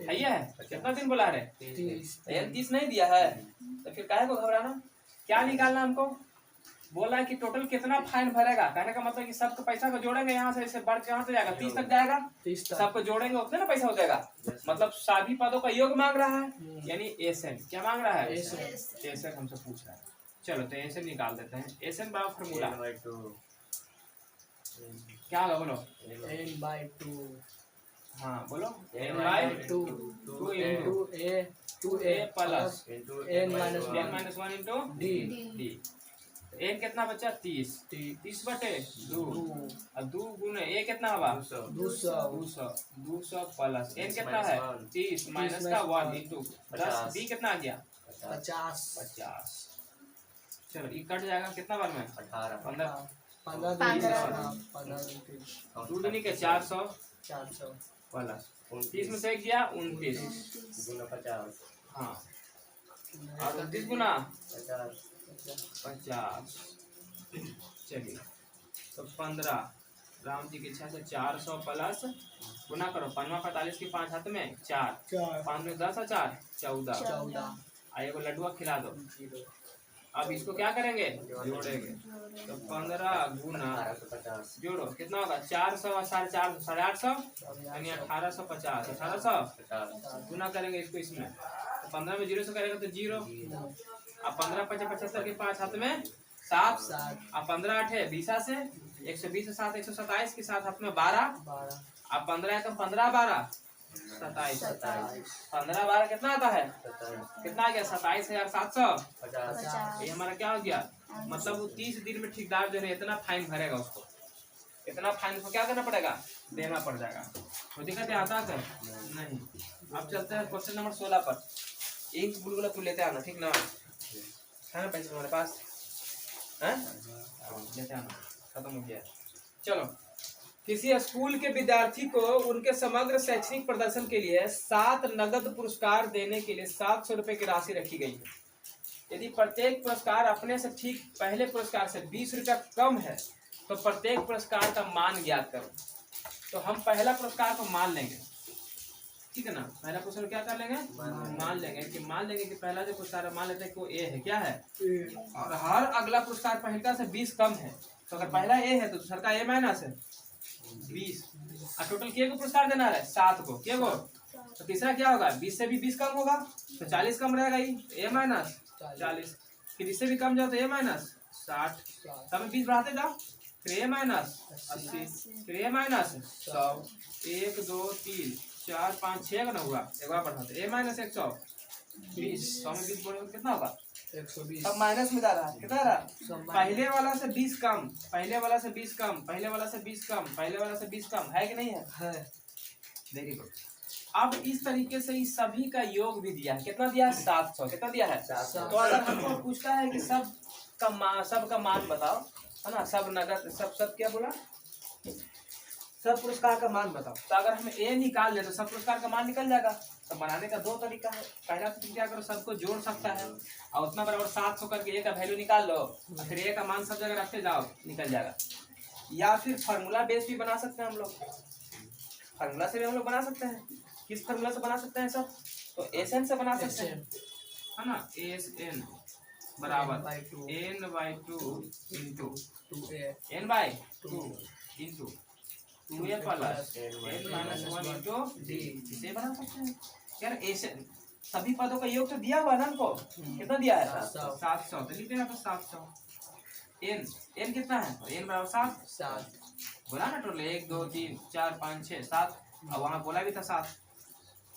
Speaker 1: है? कितना दिन बोला है? 30 नहीं दिया है तो फिर काहे को घबराना? क्या निकालना हमको? बोला है कि टोटल कितना फाइन भरेगा। कहने का मतलब कि सबको पैसा को जोड़ेंगे यहाँ से, इसे बढ़ के कहाँ से जाएगा? 30 तक जाएगा।
Speaker 4: 30 तक।
Speaker 1: सबको जोड़ेंगे उतना ना पैसा हो जाएगा। मतलब सभी पदों का योग मांग रहा है, यानी एसएन क्या मांग रहा है? एसएन हमसे पूछ रहा है। चलो तो एसएन निकाल देते हैं। एसएन बराबर फॉर्मूला क्या होगा? बोलो
Speaker 4: n/2।
Speaker 1: हाँ बोलो।
Speaker 4: n/2 2a
Speaker 1: plus
Speaker 4: n-1
Speaker 1: into
Speaker 4: d।
Speaker 1: N कितना बचा? 30। 30/2 और 2 गुने ए कितना होगा? 200 प्लस एन कितना है? 30 माइनस का 1 इंटू 10 बी कितना आ गया? 50। चलो ये कट जाएगा कितना बार में?
Speaker 4: 15
Speaker 1: 2 दूनी के 400 प्लस 30 में से गया 29
Speaker 3: गुना 50।
Speaker 1: हाँ और 29 गुना 50। चलिए तो 15 राम जी की इच्छा से 400 प्लस गुना करो। 45 की 5 हाथ में 4 5 में 10 और 4 14। आइए को लड्डुआ खिला दो। अब इसको क्या करेंगे? जोड़ेंगे। तो 15 गुना
Speaker 3: 1850।
Speaker 1: जोड़ो कितना होगा? 400 और 450 850 यानी 1850। 1850 गुना करेंगे इसको इसमें। तो 15 में 0 से करेगा तो 0। अब 15 × 75 के 5 हाथ में 7
Speaker 4: 7
Speaker 1: अब 15 8 है 20 से 120 से 7 127 के साथ अपने 12
Speaker 4: 12
Speaker 1: अब 15 एकम 15 12 27
Speaker 4: 27
Speaker 1: 15 12 कितना आता है
Speaker 2: 27
Speaker 1: कितना आ गया 27,700
Speaker 2: 50
Speaker 1: ये हमारा क्या हो गया मतलब वो 30 दिन में ठेकेदार जो है इतना फाइन भरेगा उसको इतना फाइन उसको क्या करना पड़ेगा देना पड़ जाएगा तो दिक्कत है आता है नहीं। अब चलते हैं क्वेश्चन नंबर 16 पर एक बुलबुला तू लेते आना ठीक ना है ना पैसे हमारे पास हैं लेते आना खत्म हो गया चलो। किसी स्कूल के विद्यार्थी को उनके समग्र शैक्षणिक प्रदर्शन के लिए 7 नगद पुरस्कार देने के लिए 700 रुपए की राशि रखी गई है। यदि प्रत्येक पुरस्कार अपने से ठीक पहले पुरस्कार से 20 रुपया कम है तो प्रत्येक पुरस्कार का मान ज्ञात करो। तो हम पहला पुरस्कार को मान लेंगे ठीक है ना पहला पुरस्कार क्या कर लेंगे मान लेंगे कि पहला जो पुरस्कार मान लेते हैं कि वो ए है क्या है और हर अगला पुरस्कार पहला से 20 कम है तो अगर पहला ए है तो दूसरा का ए माइनस है 20 और टोटल के को पुरस्कार देना है 7 को के को तो तीसरा क्या होगा 20 से भी 20 कम होगा तो 40 कम रहेगा ही ए माइनस 40 फिर इससे भी कम जाओ तो ए माइनस 60 तब 20 बढ़ाते जाओ फिर ए माइनस 80 फिर ए माइनस 100 1 2 3 4 5 6 का ना हुआ एक बार बढ़ाते ए माइनस 120 100 में 20 बोलेंगे कितना होगा
Speaker 4: 120
Speaker 1: अब माइनस में जा रहा है कितना आ रहा है पहले वाला से 20 कम पहले वाला से 20 कम पहले वाला से 20 कम पहले वाला से 20 कम है कि नहीं है वेरी गुड। अब इस तरीके से इस सभी का योग भी दिया है कितना दिया है 700 कितना दिया है
Speaker 4: 700
Speaker 1: तो अगर हमको पूछता है कि सब का मान बताओ है ना सब नगद सब क्या बोला सब पुरस्कार का मान बताओ तो अगर हम ए निकाल ले तो सब पुरस्कार का मान निकल जाएगा। तो बनाने का 2 तरीका है पहला तो तुम क्या करो सबको जोड़ सकता है और उतना बराबर 700 करके ए का वैल्यू निकाल लो और फिर ए का मान सब जगह रखते जाओ निकल जाएगा। या फिर फार्मूला बेस भी बना सकते हैं हम लोग फार्मूला से भी हम लोग बना सकते हैं किस फार्मूला से बना सकते हैं सब तो एसएन से बना सकते हैं है ना एसएन बराबर n/2 into n/2 into 2a plus n-1 into d इसे बना सकते हैं यार एसएन सभी पदों का योग तो दिया हुआ ना हमको कितना दिया है 700 तो लिख देना तो 700 n कितना है तो n बराबर 7 बोला ना टोटल 1 2 3 4 5 6 7 अब वहाँ बोला भी था 7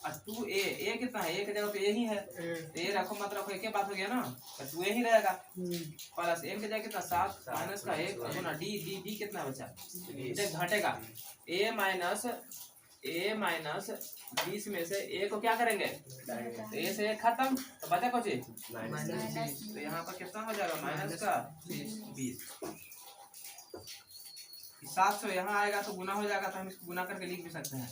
Speaker 1: और 2a a कितना है a की जगह पे a ही है तो a रखो मत रखो एक ही बात हो गया ना तो 2a ही रहेगा प्लस n की जगह कितना 7 माइनस का 1 गुना d कितना बचा देख घटेगा a माइनस 20 में से a को क्या करेंगे तो a से 1 खत्म तो बचा कुछ तो यहाँ पर कितना हो जाएगा माइनस का 20 700 यहाँ आएगा तो गुना हो जाएगा तो हम इसको गुना करके लिख भी सकते हैं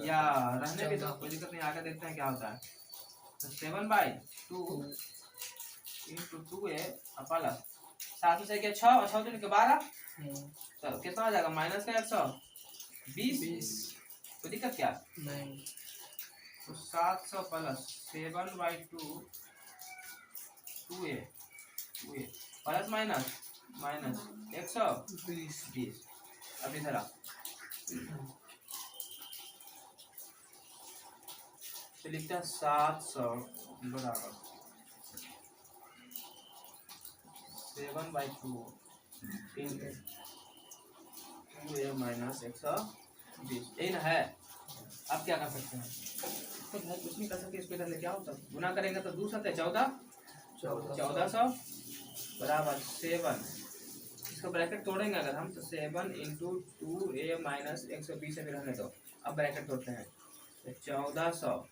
Speaker 1: या रहने भी तो कोई दिक्कत नहीं आगे देखते हैं क्या होता है तो 7/2 इंटू 2a प्लस 7 से क्या 6 और 6 तो 12 तो कितना हो जाएगा माइनस का 120 कोई दिक्कत क्या
Speaker 4: नहीं
Speaker 1: तो 700 प्लस 7/2 2a प्लस माइनस 120 अब इधर आ तो लिखते हैं 700 बराबर 7/2 इंटू 2a माइनस 120 यही ना है। अब क्या कर सकते हैं तो भाई कुछ नहीं कर सकते इसको इधर ले क्या होता गुना करेंगे तो 2 7 1400 बराबर 7 इसको ब्रैकेट तोड़ेंगे अगर हम तो 7 इंटू 2a माइनस 120 से रहने दो। अब ब्रैकेट तोड़ते हैं तो 1400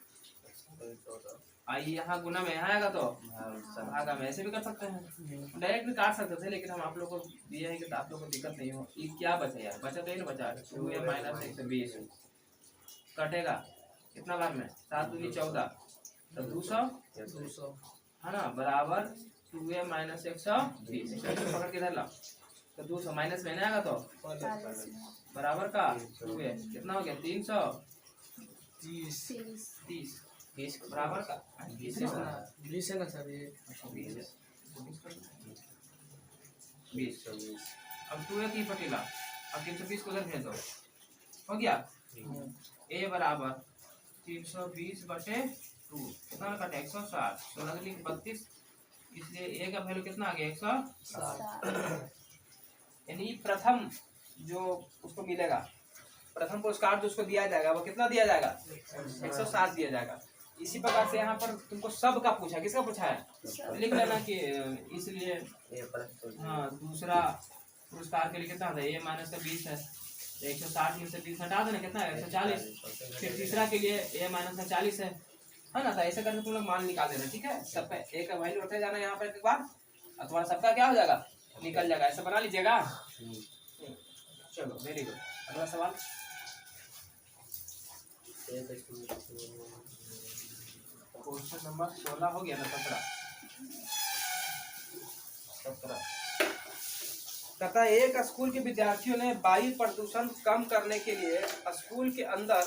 Speaker 1: आइए यहाँ गुना में यहाँ आएगा तो भागा में ऐसे भी कर सकते हैं डायरेक्ट भी काट सकते थे लेकिन हम आप लोग को दिए हैं कि आप लोग को दिक्कत नहीं हो। ये क्या बचा यार बचा तो नहीं बचा 2a माइनस 120 कटेगा कितना बार में 7 दूनी 14 तो 200 है ना बराबर 2a माइनस 120 पकड़ के इधर ला तो 200 माइनस में आएगा तो बराबर का 2a कितना हो गया 330 बराबर का 20
Speaker 4: है ना सर ये
Speaker 1: 20 अब 2a की पटेला अब 320 को उधर भेज दो हो गया a बराबर 320/2 कितना कटे 160 16 32 इसलिए ए का वैल्यू कितना आ गया 107।
Speaker 2: 7
Speaker 1: यानी प्रथम जो उसको मिलेगा, प्रथम पुरस्कार जो उसको दिया जाएगा वो कितना दिया जाएगा 107 दिया जाएगा। इसी प्रकार से यहाँ पर तुमको सब का पूछा, किसका पूछा है लिख लेना कि इसलिए हाँ दूसरा पुरस्कार के लिए कितना था ए माइनस का 20 है, 160 में से 20 हटा देना कितना है 140। फिर तीसरा के लिए ए माइनस का 40 है ना। तो ऐसे करके तुम लोग मान निकाल देना, ठीक है। सबका ए का वैल्यू रखते जाना यहाँ पर एक बार, और तुम्हारा सबका क्या हो जाएगा निकल जाएगा। ऐसा बना लीजिएगा। चलो वेरी गुड। अगला सवाल क्वेश्चन नंबर 16 हो गया ना 17। कहता है एक स्कूल के विद्यार्थियों ने वायु प्रदूषण कम करने के लिए स्कूल के अंदर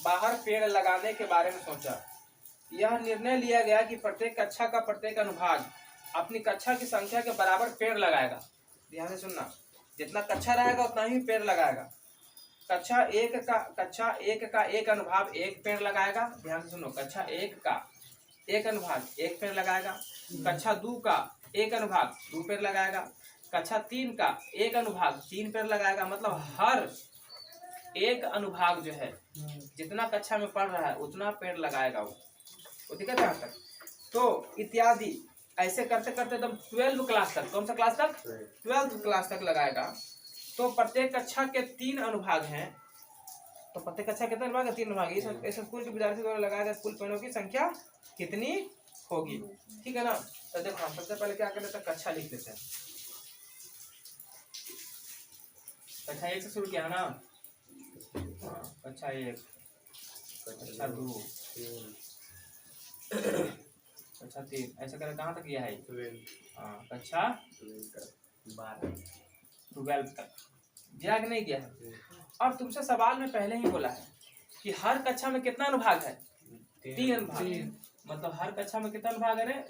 Speaker 1: बाहर पेड़ लगाने के बारे में सोचा। यह निर्णय लिया गया कि प्रत्येक कक्षा का प्रत्येक अनुभाग अपनी कक्षा की संख्या के बराबर पेड़ लगाएगा। ध्यान से सुनना, जितना कक्षा रहेगा उतना ही पेड़ लगाएगा। कक्षा एक का एक अनुभाग एक पेड़ लगाएगा। ध्यान से सुनो, कक्षा एक का एक अनुभाग एक पेड़ लगाएगा। कक्षा 2 का एक अनुभाग 2 पेड़ लगाएगा। कक्षा 3 का एक अनुभाग 3 पेड़ लगाएगा। मतलब हर एक अनुभाग जो है जितना कक्षा में पढ़ रहा है उतना पेड़ लगाएगा वो दिक्कत है तक। तो इत्यादि ऐसे करते करते एकदम 12 क्लास तक, कौन सा क्लास तक 12th क्लास तक लगाएगा। तो प्रत्येक कक्षा के 3 अनुभाग हैं। तो प्रत्येक कक्षा कितने अनुभाग है 3 अनुभाग। इस स्कूल के विद्यार्थी द्वारा लगाए गए कुल पेड़ों की संख्या कितनी होगी, ठीक है ना। तो देखो हम सबसे पहले क्या कर लेते हैं, कक्षा लिख लेते हैं। कक्षा 1 से शुरू किया है ना। कक्षा 1, कक्षा 2, कक्षा 3, ऐसा कर कहाँ तक किया है। कक्षा 12 तक दिया कि नहीं दिया है। और तुमसे सवाल में पहले ही बोला है कि हर कक्षा में कितना अनुभाग है 3 अनुभाग। मतलब हर कक्षा में कितना अनुभाग है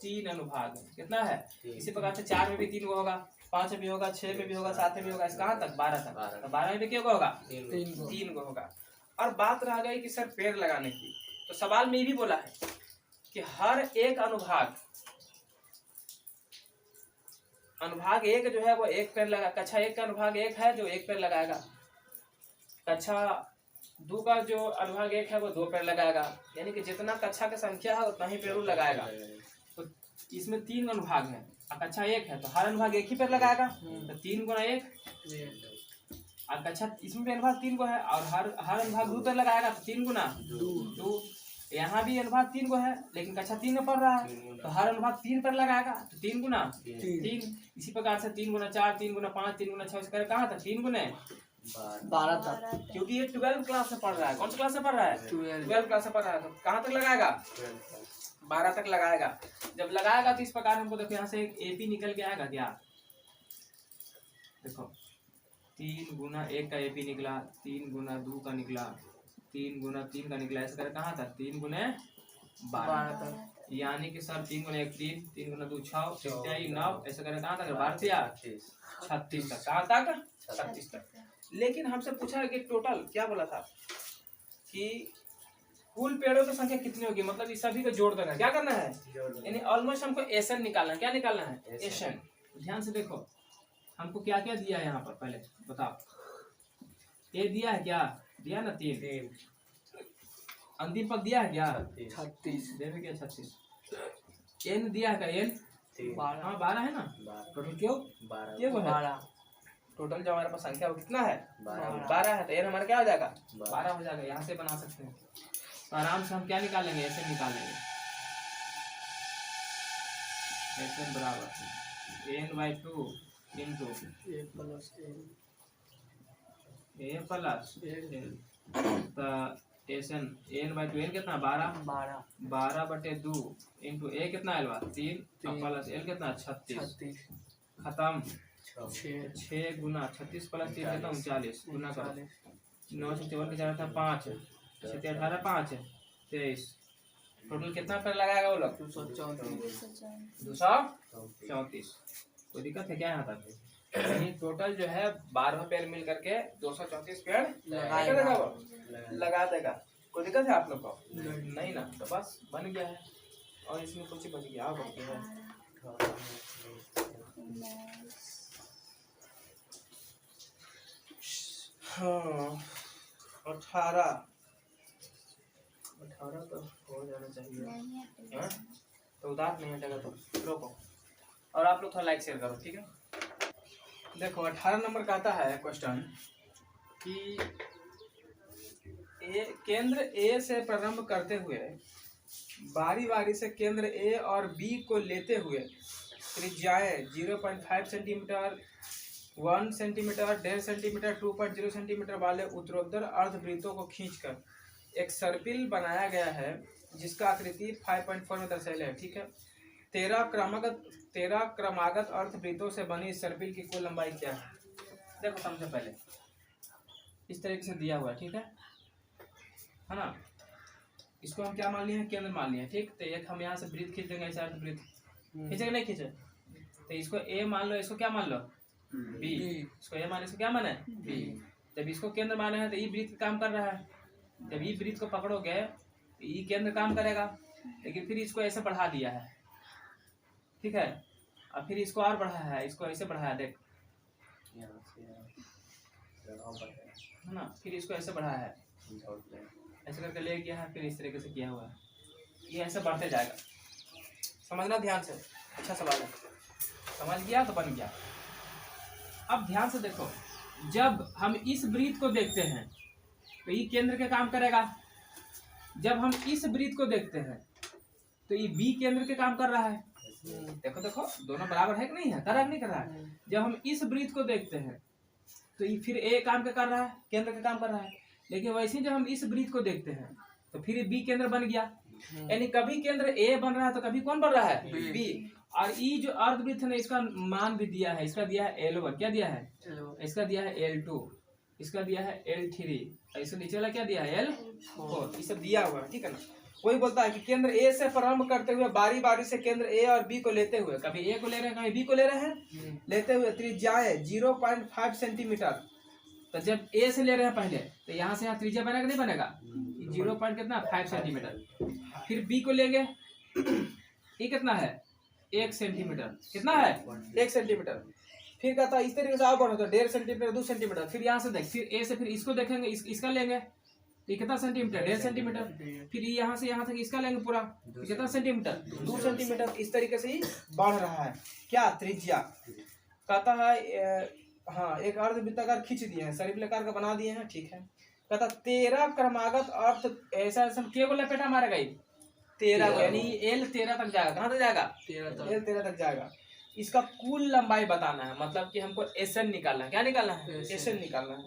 Speaker 1: 3 अनुभाग है। कितना है इसी प्रकार से 4 में भी 3 होगा, 5 में भी होगा, 6 में भी होगा, 7 में भी होगा, कहाँ तक 12 तक। तो 12 में भी क्या होगा 3 को होगा। और बात रह गई कि सर पेड़ लगाने की, तो सवाल में ये भी बोला है कि हर एक अनुभाग एक जो है वो एक पेड़ लगा। कक्षा 1 का अनुभाग 1 है जो 1 पेड़ लगाएगा। कक्षा 2 का जो अनुभाग 1 है वो 2 पेड़ लगाएगा। यानी कि जितना कक्षा की संख्या है उतना ही पेड़ लगाएगा। तो इसमें 3 अनुभाग है और कक्षा 1 है तो हर अनुभाग 1 ही पेड़ लगाएगा। तो 3 गुना 1 और कक्षा इसमें भी अनुभाग 3 को है और हर अनुभाग 2 पेड़ लगाएगा। तो 3 गुना 2। यहाँ भी अनुभाग 3 को है लेकिन कक्षा 3 में पढ़ रहा है तो हर अनुभाग 3 पर लगाएगा। तो 3 गुना 3। इसी प्रकार से 3 गुना 4, 3 गुना 5, 3 गुना 6 इस कहाँ तक 3 गुने
Speaker 4: 12 तक।
Speaker 1: क्योंकि ये 12 क्लास में पढ़ रहा है। कौन सा क्लास में पढ़ रहा है 12 क्लास में पढ़ रहा है। तो कहाँ तक लगाएगा 12 तक लगाएगा। जब लगाएगा तो इस प्रकार हमको देखो यहाँ से एक एपी निकल के आएगा क्या। देखो 3 गुना 1 का एपी निकला, 3 गुना 2 का निकला, 3 गुना 3 का निकला। ऐसे करे कहाँ तक 3 गुने 12 तक। यानी कि सर 3 गुना 1 3, 3 गुना 2 6, 6 9, ऐसे करे कहाँ तक 12 से 36 तक। कहाँ तक 36 तक। लेकिन हमसे पूछा है कि टोटल क्या बोला था कि कुल पेड़ों की संख्या कितनी होगी। मतलब इस सभी को जोड़ देना, क्या करना है यानी ऑलमोस्ट हमको एसएन निकालना है। क्या निकालना है एसएन। ध्यान से देखो हमको क्या क्या दिया है यहाँ पर, पहले बताओ। ए दिया है क्या, दिया ना 3। अंतिम पद दिया है क्या
Speaker 4: 36।
Speaker 1: देवे क्या 36। एन दिया है क्या एन 12 है ना। टोटल क्यों 12। टोटल जो हमारे पास संख्या वो कितना है 12 है। तो एन हमारा क्या हो जाएगा 12 हो जाएगा। यहाँ से बना सकते हैं। तो आराम से हम क्या निकालेंगे ऐसे निकालेंगे। एन बराबर n/2 into
Speaker 4: A plus
Speaker 1: A plus तो एन n/2 n कितना 12/2 इंटू ए कितना एल 3 प्लस एल कितना 36। खत्म। 6 गुना 36 प्लस 3 कितना 39 गुना करो। 9 से 54 के 4 था 5, 6 से 18 5 23। टोटल कितना पेड़ लगाएगा वो लोग 234। कोई दिक्कत है क्या यहाँ तक। टोटल जो है 12 पेड़ मिल करके 234 पेड़ लगा देगा। कोई दिक्कत है आप लोग को नहीं ना। तो बस बन गया है। और इसमें कुछ बच गया, और बच गया। 18 तो हो जाना चाहिए।
Speaker 2: नहीं
Speaker 1: हाँ? तो उधार नहीं हटेगा तो रोको। और आप लोग थोड़ा लाइक शेयर करो, ठीक है। देखो 18 नंबर का आता है क्वेश्चन कि केंद्र ए से प्रारंभ करते हुए बारी बारी से केंद्र ए और बी को लेते हुए त्रिज्याएं 0.5 सेंटीमीटर, 1 सेंटीमीटर, 1.5 सेंटीमीटर, 2.0 सेंटीमीटर वाले उत्तरोत्तर अर्धवृत्तों को खींचकर एक सर्पिल बनाया गया है जिसका आकृति 5.4 में दर्शाया है, ठीक है। 13 क्रमागत अर्धवृत्तों से बनी इस सर्पिल की कुल लंबाई क्या है? देखो समझो पहले, इस तरीके से दिया हुआ है, ठीक है ना। इसको हम क्या मान लिए हैं? केंद्र मान लिए हैं, ठीक। तो एक हम यहाँ से वृत्त खींच देंगे, ऐसा अर्धवृत्त खींचेगा नहीं खींचे, तो इसको ए मान लो, इसको क्या मान लो? बी। इसको ए मान, इसको क्या माने? बी। जब इसको केंद्र माने हैं तो ये वृत्त काम कर रहा है। जब ये वृत्त को पकड़ोगे तो ये केंद्र काम करेगा, लेकिन फिर इसको ऐसे बढ़ा दिया है, ठीक है। अब फिर इसको और बढ़ाया है, इसको ऐसे बढ़ाया, देख है ना। फिर इसको ऐसे बढ़ाया है, ऐसे करके ले गया है, फिर इस तरीके से किया हुआ है। ये ऐसे बढ़ते जाएगा, समझना ध्यान से। अच्छा सवाल है, समझ गया तो बन गया। अब ध्यान से देखो, जब हम इस वृत्त को देखते हैं तो ये केंद्र के काम करेगा। जब हम इस वृत्त को देखते हैं तो ये बी केंद्र के काम कर रहा है। देखो देखो दोनों बराबर है कि नहीं है? कर रहा है नहीं कर रहा है? जब हम इस वृत्त को देखते हैं तो ये फिर ए काम के कर रहा है, केंद्र के काम कर रहा है। लेकिन वैसे जब हम इस वृत्त को देखते हैं तो फिर बी केंद्र बन गया। यानी कभी केंद्र ए बन रहा है तो कभी कौन बन रहा है? बी। और ये जो अर्धवृत्त है ना, इसका मान भी दिया है, इसका दिया है L1, क्या दिया है? इसका दिया है L2, इसका दिया है L3, इसका नीचे वाला क्या दिया है? L4। ये सब दिया हुआ है, ठीक है ना। कोई बोलता है कि केंद्र ए से प्रारंभ करते हुए बारी बारी से केंद्र ए और बी को लेते हुए, कभी ए को ले रहे हैं कभी बी को ले रहे हैं, लेते हुए त्रिज्याएं 0.5 सेंटीमीटर। तो जब ए से ले रहे हैं पहले तो यहाँ से यहाँ त्रिज्या बनेगा नहीं बनेगा? 0.5 सेंटीमीटर। फिर बी को लेंगे, ये कितना है? 1 सेंटीमीटर। कितना है? 1 सेंटीमीटर। फिर कहता है इस तरीके से और बढ़ो तो 1.5 सेंटीमीटर, 2 सेंटीमीटर। फिर यहाँ से देख, फिर ए से फिर इसको देखेंगे, इसका लेंगे, ये कितना सेंटीमीटर? 1.5 सेंटीमीटर। फिर यहाँ से यहाँ तक इसका लेंगे पूरा, कितना सेंटीमीटर? 2 सेंटीमीटर। इस तरीके से ही बढ़ रहा है क्या? त्रिज्या। कहता है हाँ, एक अर्धवृत्ताकार खींच दिए हैं, सर्पिलाकार का बना दिए हैं, ठीक है। कहता 13 क्रमागत अर्थ ऐसा के को लपेटा मारेगा, 13 को, यानी L 13 तक जाएगा। कहाँ तक जाएगा? L 13 तक जाएगा। इसका कुल लंबाई बताना है, मतलब कि हमको SN निकालना है। क्या निकालना है? SN निकालना है।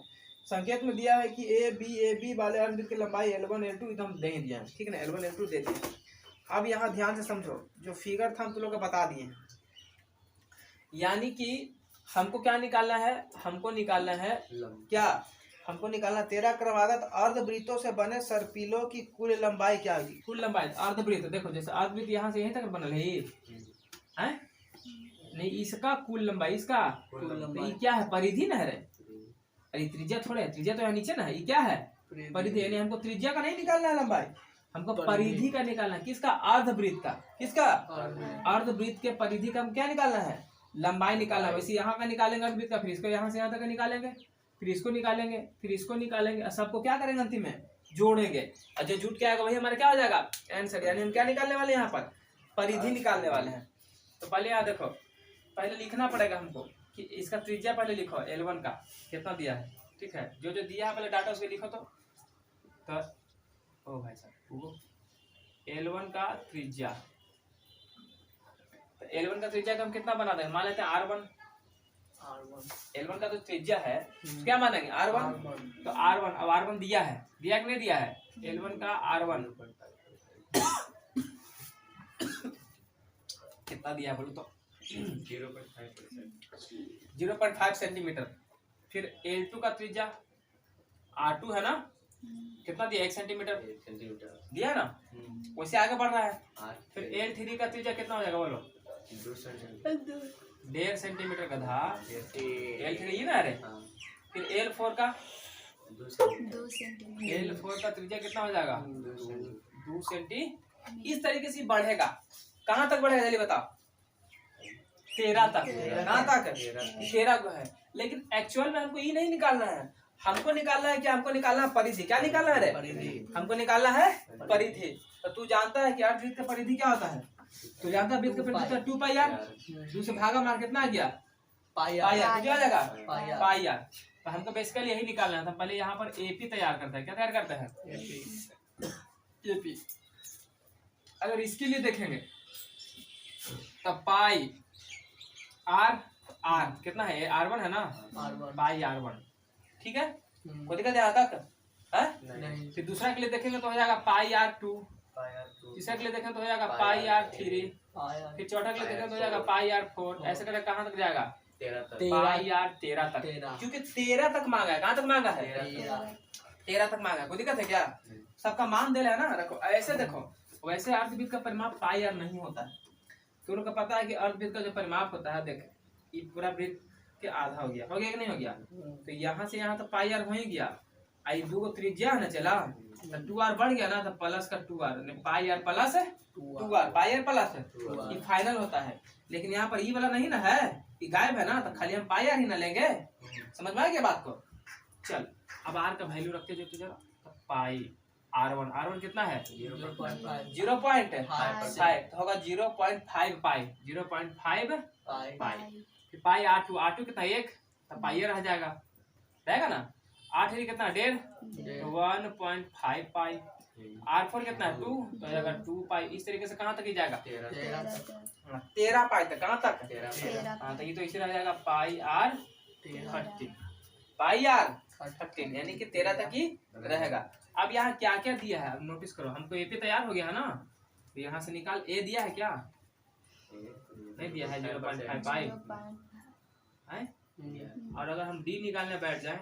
Speaker 1: संकेत में दिया है कि ए बी वाले अर्धवृत्त की लंबाई L1 L2 एकदम दे दिया है, ठीक है ना। L1 L2 दे दिए। अब यहाँ ध्यान से समझो, जो फिगर था हम तुम लोग को बता दिए हैं। यानी कि हमको क्या निकालना है? हमको निकालना है क्या? हमको निकालना 13 क्रमागत अर्धवृत्तों से बने सर्पिलों की कुल लंबाई क्या होगी? कुल लंबाई अर्धवृत्त, देखो जैसे अर्धवृत्त यहाँ से यहीं तक बनल है, हैं? नहीं, इसका कुल लंबाई, इसका तो ये क्या है? परिधि ना है रे। अरे त्रिज्या थोड़े, त्रिज्या तो यहाँ नीचे ना है, ये क्या है? परिधि। यानी हमको त्रिज्या का नहीं निकालना है लंबाई, हमको परिधि का निकालना है। किसका? अर्धवृत्त का। किसका? अर्धवृत्त के परिधि का हम क्या निकालना है? लंबाई निकालना है। वैसे यहाँ का निकालेंगे अर्धवृत्त का, फिर इसको यहाँ से यहाँ तक निकालेंगे, फिर इसको निकालेंगे, फिर इसको निकालेंगे, सबको क्या करेंगे? अंतिम में जोड़ेंगे, और जो जुट के आएगा वही हमारा क्या हो जाएगा? आंसर। यानी हम क्या निकालने वाले हैं? यहाँ पर परिधि निकालने वाले हैं। तो पहले यहाँ देखो, पहले लिखना पड़ेगा हमको कि इसका त्रिज्या पहले लिखो, L1 का कितना दिया है, ठीक है। जो जो दिया है पहले डाटा उसको लिखो। तो ओ भाई साहब, L1 का त्रिज्या, तो L1 का त्रिज्या का हम कितना बना देंगे? मान लेते हैं R1। L1 का जो त्रिज्या है क्या मानेंगे? R1। तो R1, अब R1 दिया है, दिया कि नहीं दिया है? L1 का R1 कितना दिया बोलो तो? 0.5 सेंटीमीटर। फिर L2 का त्रिज्या R2 है ना, कितना दिया? 1 सेंटीमीटर दिया ना, वैसे आगे बढ़ रहा है। फिर L3 का त्रिज्या कितना हो जाएगा बोलो? 1.5 सेंटीमीटर गधा। L3 ये ना रे। फिर L4 का
Speaker 2: 2 सेंटीमीटर।
Speaker 1: L4 का त्रिज्या कितना हो जाएगा? 2 सेंटीमीटर। इस तरीके से बढ़ेगा। कहाँ तक बढ़ेगा जल्दी बताओ? 13 तक। कहाँ तक? 13 को है। लेकिन एक्चुअल में हमको ये नहीं निकालना है, हमको निकालना है क्या? हमको निकालना है परिधि। क्या निकालना है रे? हमको निकालना है परिधि। तो तू जानता है कि अर्धवृत्त का परिधि क्या होता है? तू जानता है वृत्त का परिधि 2 पाई आर। 2 से भागा मार कितना आ गया? पाई आर। क्या आ जाएगा? पाई आर। तो हमको बेसिकली यही निकालना है। तो पहले यहाँ पर एपी तैयार करता है। क्या तैयार करता है? एपी। अगर इसके लिए देखेंगे तो पाई आर आर कितना है? R1 है ना? पाई R1। ठीक है, कोई दिक्कत यहाँ तक है? फिर दूसरा के लिए देखेंगे तो हो जाएगा पाई R2। तीसरा के लिए देखेंगे तो हो जाएगा पाई R3। फिर चौथा के लिए देखेंगे तो हो जाएगा पाई R4। ऐसे करके कहाँ तक जाएगा? पाई R13 तक। क्योंकि 13 तक मांगा है। कहाँ तक मांगा है? 13 तक मांगा है। कोई दिक्कत है क्या? सबका मान दे रहा है ना। रखो ऐसे देखो, वैसे अर्धवृत्त का परिमाप पाई आर नहीं होता है। तो उनको पता है कि अर्धवृत्त का जो परिमाप होता है, देख ये पूरा वृत्त के आधा हो गया कि नहीं हो गया? तो यहाँ से यहाँ तो पाई आर हो ही गया। आई 2 को त्रिज्या है ना, चला तो 2r बढ़ गया ना, तो प्लस का 2r pi R plus 2r pi R plus ये फाइनल होता है। लेकिन यहाँ पर ये वाला नहीं ना है, ये गायब है ना, तो खाली हम पाई आर ही ना लेंगे। समझ में आ गया बात को? चल अब आर का वैल्यू रखते जो जरा, तो पाई R1 कितना है? 0.5 तो होगा 0.5 पाई। 0.5 पाई। फिर पाई R2 कितना? 1 तो पाई रह जाएगा, रहेगा ना। 8 कितना? 1.5 तो 1.5 पाई। R4 कितना है? 2 तो हो जाएगा 2 पाई। इस तरीके से कहाँ तक ही जाएगा? 13 पाई तक। कहाँ तक? हाँ, तो ये तो इसे रह जाएगा पाई R13। पाई R13 यानी कि 13 तक ही रहेगा। अब यहाँ क्या क्या दिया है अब नोटिस करो। हमको एपी तैयार हो गया है ना, तो यहाँ से निकाल। ए दिया है क्या? नहीं दिया है। 0.5 पाई है। और अगर हम डी निकालने बैठ जाए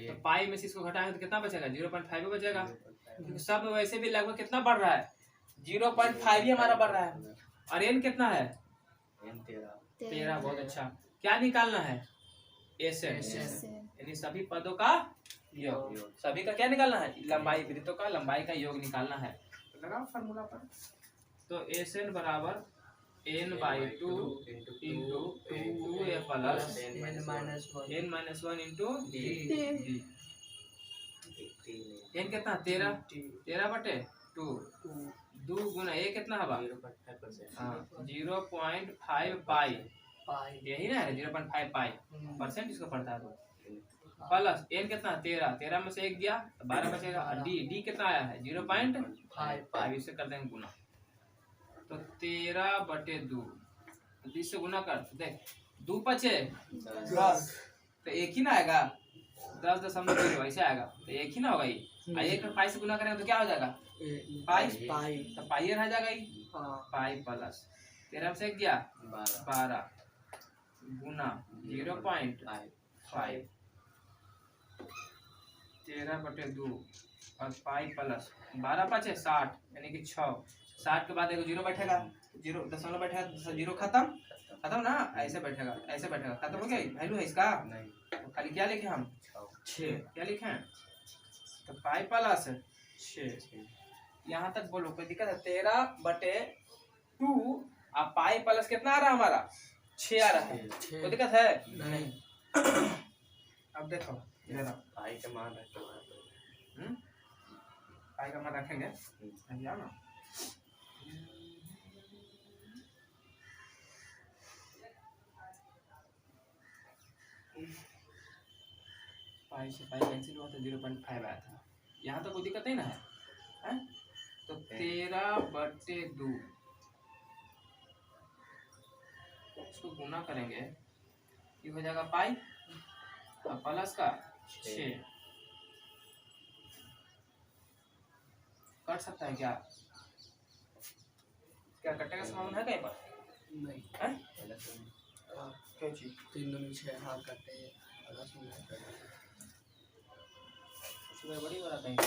Speaker 1: तो पाई में से इसको घटाएंगे तो कितना बचेगा? 0.5 बचेगा। क्योंकि सब वैसे भी लगभग कितना बढ़ रहा है? 0.5 ही हमारा बढ़ रहा है। और एन कितना है? 13। बहुत अच्छा। क्या निकालना है? एसएन यानी सभी पदों का योग। सभी का क्या निकालना है? लंबाई, वृत्तों का लंबाई का योग निकालना है। तो लगाओ फार्मूला पर। तो एसएन बराबर n/2 into 2a plus n-1 into D. n कितना? 13/2। 2 गुना a कितना होगा? 0.5 पाई। यही ना है 0.5 पाई परसेंट इसको पड़ता है। तो प्लस n कितना? 13 में से 1 गया तो 12 बचेगा। और डी कितना आया है? 0.5। इससे कर देंगे गुना, तो 13/2 इससे गुना कर। देख 2 बचे 10 तो 1 ही ना आएगा। 10.0 ऐसे आएगा, तो 1 ही ना होगा। ये 1 में पाई से गुना करेंगे तो क्या हो जाएगा? पाई। तो पाई रह जाएगा ये। पाई प्लस 13 में से 1 गया 12 गुना 0.5 13/2 और पाई प्लस 12 बचे 60 यानी कि 6। 60 के बाद एक 0 बैठेगा, 0 दशमलव बैठेगा, 0 खत्म ना। ऐसे बैठेगा, ऐसे बैठेगा, खत्म हो गया। वैल्यू है इसका। तो खाली क्या लिखे हम? 6। क्या लिखे? तो पाई प्लस 6। यहाँ तक बोलो, कोई दिक्कत है? 13/2 और पाई प्लस कितना आ रहा है हमारा? 6 आ रहा है। कोई दिक्कत है? नहीं। अब देखो इधर पाई का मान रखेंगे। ना पाई से पाई कैंसिल हुआ तो 0.5 आया था। यहाँ तो कोई दिक्कत नहीं ना है? तो 13/2 इसको गुना करेंगे, ये हो जाएगा पाई और प्लस का 6। कट सकता है क्या? क्या कटने का संभावना है कहीं पर? नहीं है। क्या चीज?
Speaker 4: 3 दूनी 6 हाँ कटे।
Speaker 1: सुबह बड़ी बड़ा कहीं।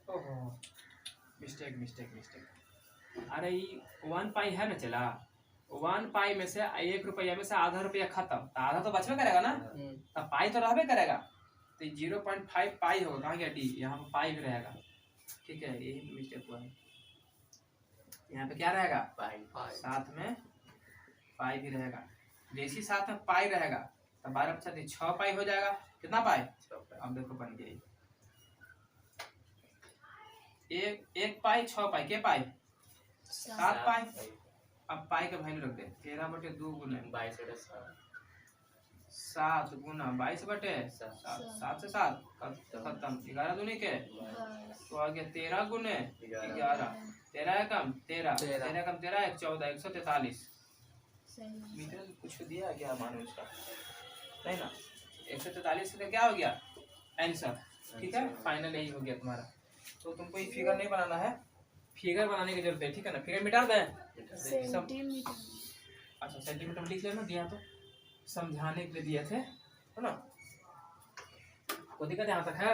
Speaker 1: ओहो मिस्टेक। अरे 1 पाई है ना, चला 1 पाई में से 1 रुपया में से आधा रुपया खत्म, तो आधा तो बचवे करेगा ना, तब पाई तो रहबे करेगा, तो 0.5 पाई होगा। कहाँ गया डी, यहाँ पे पाई भी रहेगा। ठीक है, यही मिस्टेक हुआ है। यहाँ पे क्या रहेगा,
Speaker 4: पाई
Speaker 1: साथ में पाई भी रहेगा। जैसे साथ में पाई रहेगा तो 12 × 6 पाई हो जाएगा। कितना पाई, अब देखो बन गई एक पाई 6 पाई के पाई 7 पाई। अब पाई का वैल्यू रख दे 13/2 गुना 7 गुना 22/7, 7 से 7 खत्म, 11 दूनी के तो आ गया 13 गुने 11, 13 कम 13, 13 कम 13 1 14, 143 मीटर। कुछ दिया क्या मानो इसका, नहीं ना, 143 का क्या हो गया आंसर। ठीक है, फाइनल यही हो गया तुम्हारा। तो तुमको ये फिगर नहीं बनाना है, फिगर बनाने की जरूरत है। ठीक है ना, फिगर मिटा दें
Speaker 2: सेंटीमीटर।
Speaker 1: अच्छा सेंटीमीटर लिख लेना, दिया तो समझाने के लिए दिए थे, है ना। कोई दिक्कत यहाँ तक है,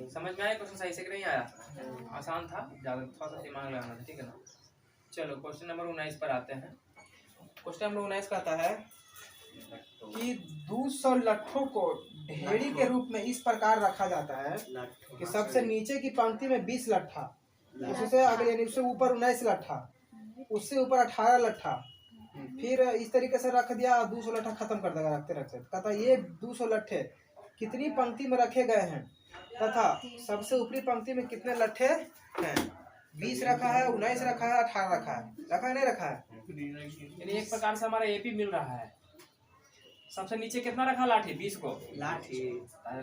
Speaker 1: समझ में आया क्वेश्चन सही से कि नहीं आया, आसान था, ज्यादा थोड़ा सा दिमाग लगाना था। ठीक है ना, चलो क्वेश्चन नंबर 19 पर आते हैं। क्वेश्चन नंबर 19 कहता है कि 200 लट्ठों को ढेरी के रूप में इस प्रकार रखा जाता है कि सबसे नीचे की पंक्ति में 20 लट्ठा, उससे अगले यानी उससे ऊपर 19 लट्ठा, उससे ऊपर 18 लट्ठा, फिर इस तरीके से रख दिया, 200 लट्ठा खत्म कर देगा रखते रखते। कहता ये 200 लट्ठे कितनी पंक्ति में रखे गए हैं तथा सबसे ऊपरी पंक्ति में कितने लट्ठे हैं। 20 रखा है, 19 रखा है, 18 रखा है, रखा है नहीं रखा है। यानी एक प्रकार से हमारा एपी मिल रहा है। सबसे नीचे कितना रखा लाठी, 20 को
Speaker 4: लाठी,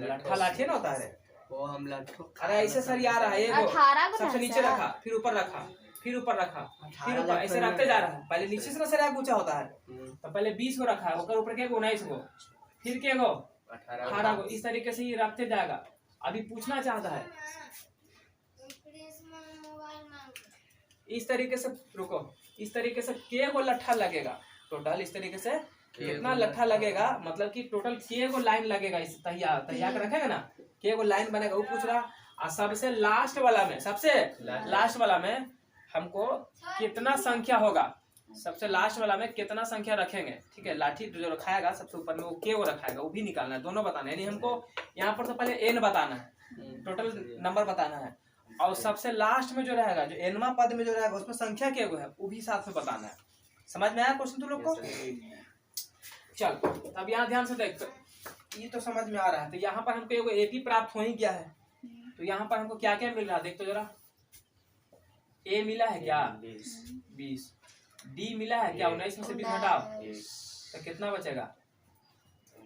Speaker 1: लट्ठा लाठी ना होता है,
Speaker 4: वो हम लाठों,
Speaker 1: अरे ऐसे सर आ रहा है,
Speaker 2: 18 को
Speaker 1: सबसे नीचे रखा, फिर ऊपर रखा, फिर ऊपर रखा, फिर ऊपर, ऐसे रखते जा रहा है। पहले नीचे से ना सर ऊंचा होता है, तो पहले 20 को रखा है, ऊपर क्या 19 को, फिर क्या 18 को, इस तरीके से ये रखते जाएगा। अभी पूछना चाहता है इस तरीके से, रुको, इस तरीके से के को लट्ठा लगेगा टोटल, इस तरीके से कितना लट्ठा लगेगा, मतलब कि टोटल के को लाइन लगेगा, इस तैयार के रखेगा ना, के को लाइन बनेगा, वो पूछ रहा। और सबसे लास्ट वाला में, सबसे लास्ट वाला में हमको कितना संख्या होगा, सबसे लास्ट वाला में कितना संख्या रखेंगे। ठीक है, लाठी जो रखाएगा सबसे ऊपर में वो के वो रखाएगा, वो भी निकालना है, दोनों बताना है। यानी हमको यहाँ पर तो पहले एन बताना है, टोटल नंबर बताना है, और सबसे लास्ट में जो रहेगा, जो एनवा पद में जो रहेगा उसमें संख्या क्या है वो भी साथ में बताना है। समझ में आया क्वेश्चन तुम लोग को। चल अब यहाँ ध्यान से देख, ये तो समझ में आ रहा है। तो यहाँ पर हमको एपी प्राप्त हो ही गया है, तो यहाँ पर हमको क्या क्या मिल रहा है देख तो जरा। ए मिला है क्या 20, डी मिला है क्या 19 में से 20 हटाओ तो कितना बचेगा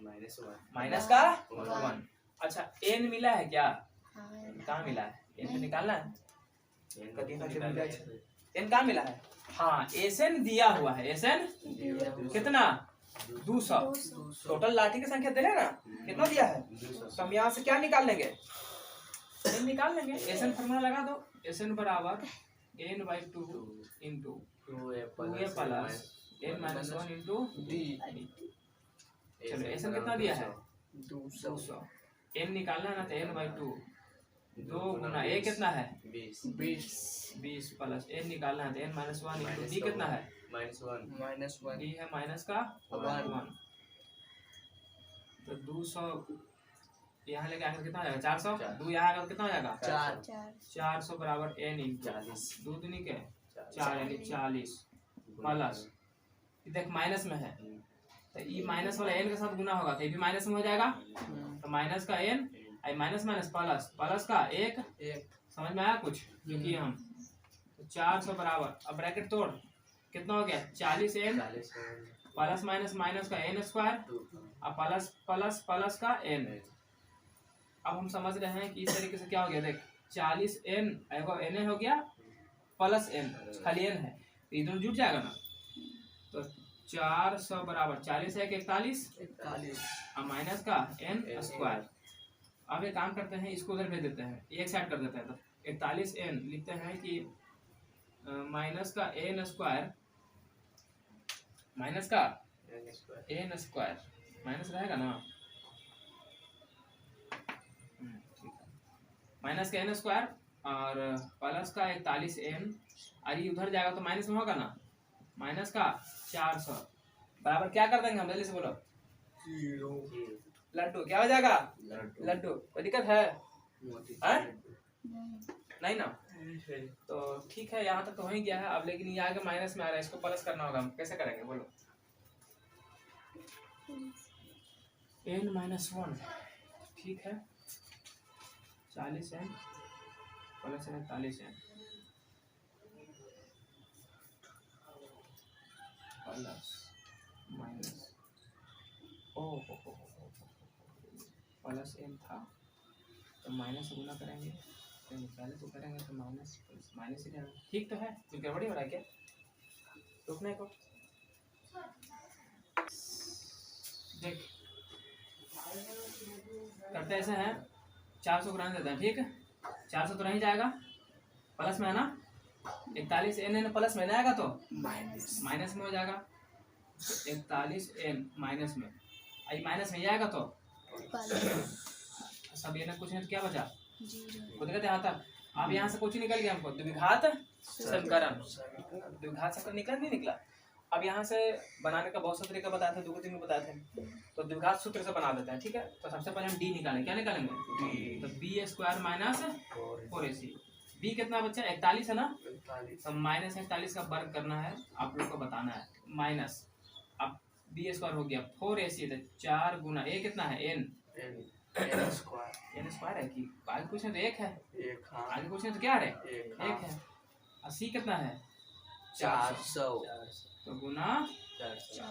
Speaker 1: माइनस का 1। अच्छा एन मिला है क्या, कहाँ मिला है, एन तो निकालना है, एन कहाँ मिला है, हाँ एस एन दिया हुआ है, एस एन कितना 200, टोटल लाठी की संख्या दे ना, कितना दिया है, तो हम यहाँ से क्या निकाल लेंगे, एन निकाल लेंगे। एस एन फॉर्मूला लगा दो, एस एन बराबर n/2 into 2a plus n-1 into D. चलो एस एन कितना दिया है 200, एन निकालना है ना, तो n/2 2 गुना ए कितना है 20 प्लस एन निकालना है तो n-1 इंटू डी कितना है -1, डी है माइनस का 1। तो 200 यहाँ लेके आकर कितना हो जाएगा 400, 2 यहाँ आकर कितना हो जाएगा 400 बराबर n इंटू 2 दूनी के 4 यानी 40 प्लस देख माइनस में है तो ये माइनस वाला n के साथ गुना होगा तो ये भी माइनस में हो जाएगा, तो माइनस का n आई माइनस माइनस प्लस प्लस का 1 समझ में आया कुछ, क्योंकि हम 400 बराबर, अब ब्रैकेट तोड़ कितना हो गया 40n प्लस माइनस माइनस का n स्क्वायर और प्लस प्लस प्लस का n। अब हम समझ रहे हैं कि इस तरीके से क्या हो गया देख 40n n हो गया प्लस n, खाली n है तो ये दोनों जुट जाएगा ना, तो 400 बराबर 40 है 41 और माइनस का n स्क्वायर। अब एक काम करते हैं, इसको उधर भेज देते हैं, एक साइड कर देते हैं, तो 41n लिखते हैं कि माइनस का n स्क्वायर, माइनस का n स्क्वायर माइनस रहेगा ना, माइनस का n स्क्वायर और प्लस का 41n, और ये उधर जाएगा तो माइनस में होगा ना, माइनस का 400 बराबर क्या कर देंगे हम, जल्दी से बोलो।
Speaker 4: 0
Speaker 1: लड्डू क्या हो जाएगा, लड्डू। कोई दिक्कत है? हैं? नहीं ना, तो ठीक है, यहाँ तक तो हो ही गया है अब, लेकिन ये आगे माइनस में आ रहा है, इसको प्लस करना होगा। हम कैसे करेंगे बोलो? n-1 ठीक है, 40n plus 41n plus minus हो प्लस n था तो माइनस से गुना करेंगे, तो पहले तो करेंगे तो माइनस माइनस ही रहेगा। ठीक तो है, कुछ गड़बड़ी हो रहा है क्या? रुकने को देख करते ऐसे हैं, 400 को रहने देते हैं। ठीक है, 400 तो नहीं जाएगा, प्लस में है ना, 41n प्लस में आएगा तो माइनस में हो जाएगा। 41n माइनस में, आई माइनस में आएगा तो सब ये ना कुछ नहीं तो क्या बचा, वो देखते यहाँ तक। अब यहाँ से कुछ निकल गया हमको, द्विघात समीकरण, द्विघात समीकरण निकला नहीं निकला। अब यहाँ से बनाने का बहुत सा तरीका बताया था, 2-3 में बताए थे, तो द्विघात सूत्र से बना देते हैं। ठीक है, तो सबसे पहले हम डी निकालेंगे। क्या निकालेंगे? तो b² माइनस 4ac। b कितना बच्चा 41 है ना, तो माइनस 41 का वर्ग करना है, आप लोग को बताना है। माइनस अब b² हो गया 4ac, तो 4 गुना a कितना है n स्क्वायर है कि आगे कुछ नहीं तो एक है, आगे कुछ नहीं तो क्या है, एक है। और c कितना है 400, तो गुना 400।